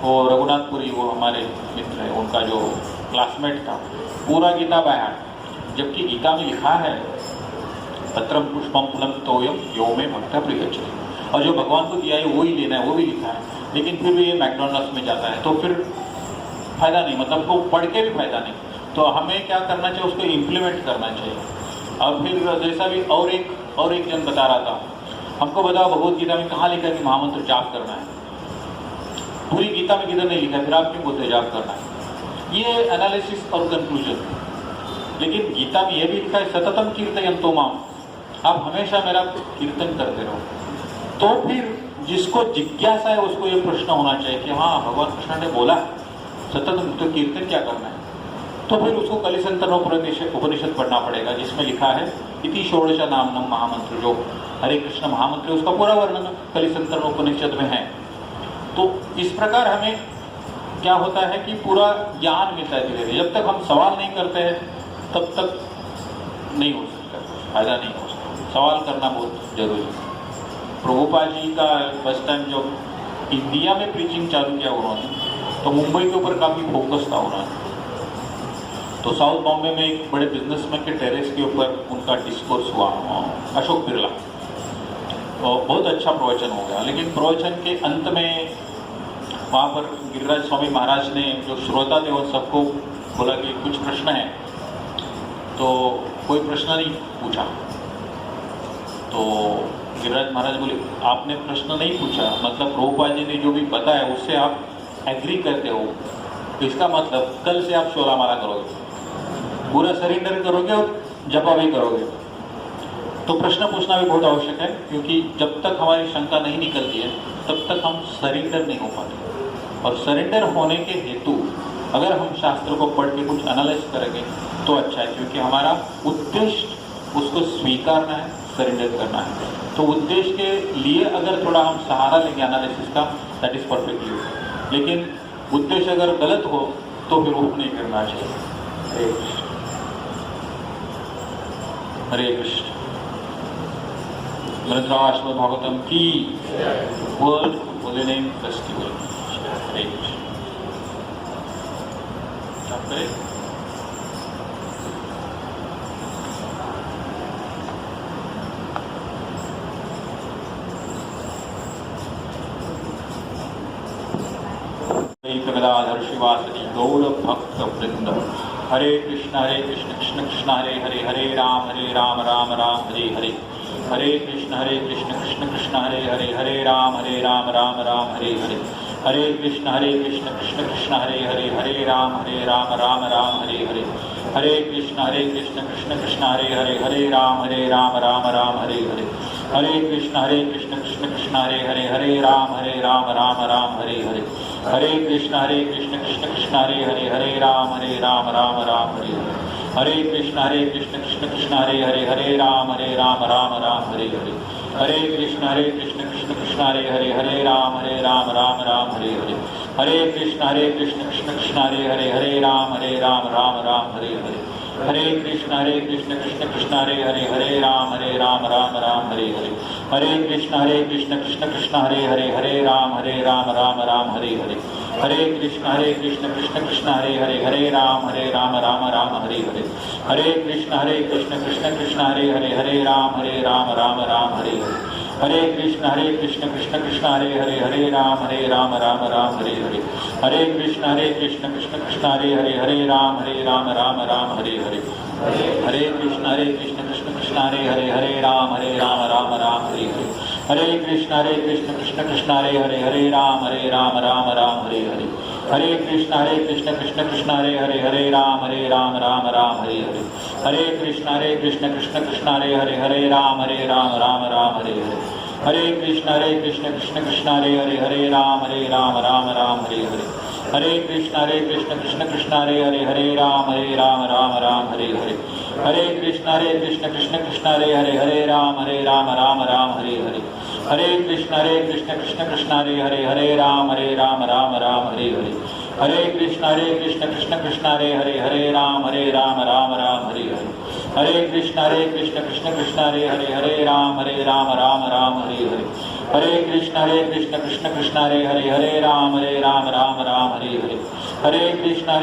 वो रघुनाथपुरी, वो हमारे मित्र है, उनका जो क्लासमेट था, पूरा गीता बाहर, जबकि गीता में लिखा है पत्रम पुष्पम फलम तोयम यो में भक्त प्रिय, और जो भगवान को दिया है वो ही लेना है, वो भी लिखा है, लेकिन फिर भी ये मैकडोनल्ड्स में जाता है, तो फिर फायदा नहीं, मतलब वो पढ़ के भी फायदा नहीं। तो हमें क्या करना चाहिए, उसको इम्प्लीमेंट करना चाहिए। और फिर जैसा भी और एक जन बता रहा था, हमको बताओ भगवद गीता में कहाँ लिखा है कि महामंत्र जाप करना है, पूरी गीता में किधर नहीं लिखा है, फिर आप क्यों बोलते जाप करना है। ये एनालिसिस और कंक्लूजन। लेकिन गीता में यह भी लिखा है सततम कीर्तयन्तो माम, आप हमेशा मेरा कीर्तन करते रहो। तो फिर जिसको जिज्ञासा है उसको ये प्रश्न होना चाहिए कि हाँ, भगवान कृष्ण ने बोला सततम, तो कीर्तन क्या करना है। तो फिर उसको कलिसंतरणोपनिषद पढ़ना पड़ेगा, जिसमें लिखा है इति षोडश नामनम महामंत्र, जो हरे कृष्ण महामंत्र, उसका पूरा वर्णन कलिसंतरणोपनिषद में है। तो इस प्रकार हमें क्या होता है कि पूरा ज्ञान मिलता है धीरे धीरे। जब तक हम सवाल नहीं करते हैं तब तक नहीं हो सकता, फायदा नहीं हो सकता। सवाल करना बहुत जरूरी है। प्रभुपाद जी का फर्स्ट टाइम जब इंडिया में प्रीचिंग चालू किया उन्होंने, तो मुंबई के ऊपर काफ़ी फोकस था उन्होंने। तो साउथ बॉम्बे में एक बड़े बिजनेसमैन के टेरेस के ऊपर उनका डिस्कोर्स हुआ, अशोक बिरला, और बहुत अच्छा प्रवचन हो गया। लेकिन प्रवचन के अंत में वहाँ पर गिरिराज स्वामी महाराज ने जो श्रोता थे उन सबको बोला कि कुछ प्रश्न है, तो कोई प्रश्न नहीं पूछा। तो गिरिराज महाराज बोले, आपने प्रश्न नहीं पूछा, मतलब प्रभुपाद जी ने जो भी बताया उससे आप एग्री करते हो, तो इसका मतलब कल से आप 16 माला करोगे, पूरा सरेंडर करोगे और जपा भी करोगे। तो प्रश्न पूछना भी बहुत आवश्यक है, क्योंकि जब तक हमारी शंका नहीं निकलती है तब तक हम सरेंडर नहीं हो पाते। और सरेंडर होने के हेतु अगर हम शास्त्र को पढ़ के कुछ एनालाइज करेंगे तो अच्छा है, क्योंकि हमारा उद्देश्य उसको स्वीकारना है, सरेंडर करना है। तो उद्देश्य के लिए अगर थोड़ा हम सहारा लेंगे एनालिसिस का, दैट इज परफेक्टली। लेकिन उद्देश्य अगर गलत हो तो फिर वो नहीं करना चाहिए। हरे कृष्ण, हरे कृष्ण। श्रीमद् भागवतम की वर्ल्ड होली नेम फेस्टिवल। हरे कृष्ण। श्रीवासदि गौर भक्त वृंद। हरे कृष्ण कृष्ण कृष्ण हरे हरे, हरे राम राम राम हरे हरे। हरे कृष्ण कृष्ण कृष्ण हरे हरे, हरे राम राम राम हरे हरे। हरे कृष्ण कृष्ण कृष्ण हरे हरे, हरे राम राम राम हरे हरे। हरे कृष्ण कृष्ण कृष्ण हरे हरे, हरे राम राम राम हरे हरे। हरे कृष्ण कृष्ण कृष्ण हरे हरे, हरे राम राम हरे हरे। हरे कृष्ण कृष्ण कृष्ण हरे हरे, हरे राम राम हरे हरे। हरे कृष्ण कृष्ण कृष्ण हरे हरे, हरे राम राम हरे हरे। हरे कृष्ण कृष्ण कृष्ण हरे हरे, हरे राम राम हरे हरे। हरे कृष्ण कृष्ण कृष्ण हरे हरे, हरे राम राम हरे हरे। हरे कृष्ण कृष्ण कृष्ण हरे हरे, हरे राम राम हरे हरे। हरे कृष्ण कृष्ण कृष्ण हरे हरे, हरे राम राम हरे हरे। हरे कृष्ण कृष्ण कृष्ण हरे हरे, हरे राम राम हरे हरे। हरे कृष्ण कृष्ण कृष्ण हरे हरे, हरे राम राम हरे हरे। हरे कृष्ण कृष्ण कृष्ण हरे हरे, हरे राम राम हरे हरे। हरे कृष्ण कृष्ण कृष्ण हरे हरे, हरे राम राम हरे हरे। हरे कृष्ण कृष्ण कृष्ण हरे हरे, हरे राम राम हरे हरे। हरे कृष्ण कृष्ण कृष्ण हरे हरे, हरे राम राम हरे हरे। हरे कृष्ण कृष्ण कृष्ण हरे हरे, हरे राम राम हरे हरे। हरे कृष्ण कृष्ण कृष्ण हरे हरे, हरे राम राम हरे हरे। हरे कृष्ण कृष्ण कृष्ण हरे हरे, हरे राम राम हरे हरे। हरे कृष्ण कृष्ण कृष्ण हरे हरे, हरे राम राम हरे हरे। हरे कृष्ण कृष्ण कृष्ण हरे हरे, हरे राम राम हरे हरे। हरे कृष्ण कृष्ण कृष्ण हरे हरे, हरे राम राम हरे हरे। हरे कृष्ण कृष्ण कृष्ण हरे हरे, हरे राम राम हरे हरे। हरे कृष्ण कृष्ण कृष्ण हरे हरे, हरे राम राम हरे हरे। हरे कृष्ण कृष्ण कृष्ण हरे हरे, हरे राम राम हरे हरे। हरे कृष्ण कृष्ण कृष्ण हरे हरे, हरे राम राम हरे हरे। हरे कृष्ण कृष्ण कृष्ण हरे हरे, हरे राम राम हरे हरे। हरे कृष्ण कृष्ण कृष्ण हरे हरे, हरे राम राम हरे हरे। हरे कृष्ण कृष्ण कृष्ण हरे हरे, हरे राम राम हरे हरे। हरे कृष्ण कृष्ण कृष्ण हरे हरे, हरे राम राम हरे हरे। हरे कृष्ण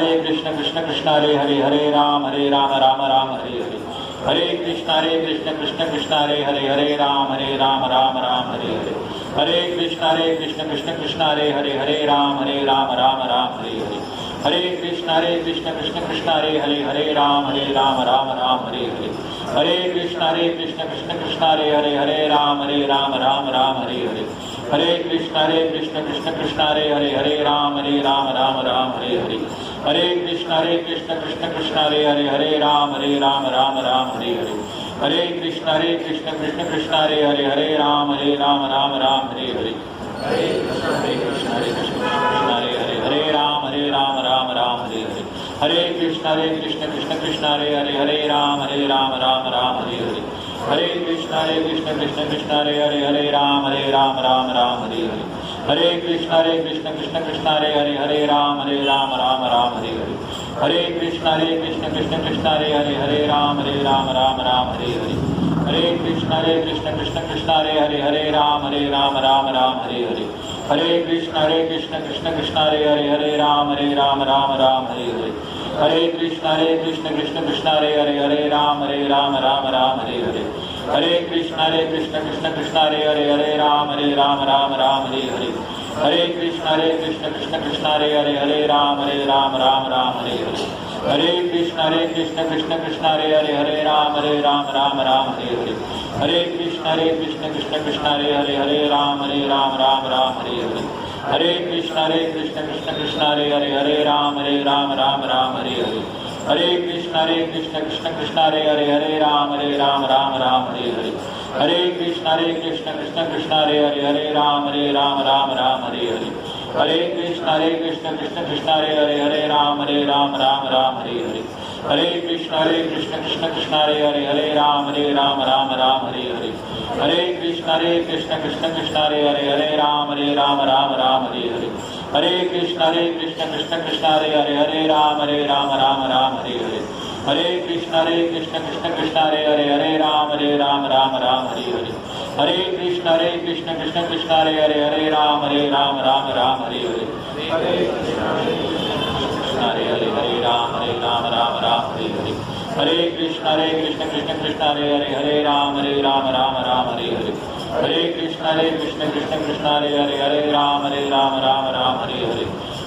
कृष्ण कृष्ण हरे हरे, हरे राम राम हरे हरे। हरे कृष्ण कृष्ण कृष्ण हरे हरे, हरे राम राम हरे हरे। हरे कृष्ण कृष्ण कृष्ण हरे हरे, हरे राम राम हरे हरे। हरे कृष्ण कृष्ण कृष्ण हरे हरे, हरे राम राम हरे हरे। हरे कृष्ण कृष्ण कृष्ण हरे हरे, हरे राम राम हरे हरे। हरे कृष्ण कृष्ण कृष्ण हरे हरे, हरे राम राम हरे हरे। हरे कृष्ण कृष्ण कृष्ण हरे हरे, हरे राम राम हरे हरे। हरे कृष्ण कृष्ण कृष्ण हरे हरे, हरे राम राम हरे हरे। हरे कृष्ण कृष्ण कृष्ण हरे हरे, हरे राम राम हरे हरे। हरे कृष्ण कृष्ण कृष्ण हरे हरे, हरे राम राम हरे हरे। हरे कृष्ण कृष्ण कृष्ण हरे हरे, हरे राम राम हरे हरे। हरे कृष्ण कृष्ण कृष्ण हरे हरे, हरे राम राम हरे हरे। हरे कृष्ण कृष्ण कृष्ण हरे हरे, हरे राम राम हरे हरे। हरे कृष्ण कृष्ण कृष्ण हरे हरे, हरे राम राम हरे हरे। हरे कृष्ण कृष्ण कृष्ण हरे हरे, हरे राम राम हरे हरे। हरे कृष्ण कृष्ण कृष्ण हरे हरे, हरे राम राम हरे हरे। हरे कृष्ण कृष्ण कृष्ण हरे हरे, हरे राम राम हरे हरे। हरे कृष्ण कृष्ण कृष्ण हरे हरे, हरे राम राम हरे हरे। हरे कृष्ण कृष्ण कृष्ण हरे हरे, हरे राम राम हरे हरे। हरे कृष्ण कृष्ण कृष्ण हरे हरे, हरे राम राम हरे हरे। हरे कृष्ण कृष्ण कृष्ण हरे हरे, हरे राम राम हरे हरे। हरे कृष्ण कृष्ण कृष्ण हरे हरे, हरे राम राम हरे हरे। हरे कृष्ण कृष्ण कृष्ण हरे हरे, हरे राम राम हरे हरे। हरे कृष्ण कृष्ण कृष्ण हरे हरे, हरे राम राम हरे हरे। हरे कृष्ण कृष्ण हरे हरे, हरे राम राम हरे हरे। हरे कृष्ण कृष्ण कृष्ण हरे हरे, हरे राम राम हरे हरे। हरे कृष्ण कृष्ण कृष्ण हरे हरे, हरे राम राम हरे हरे।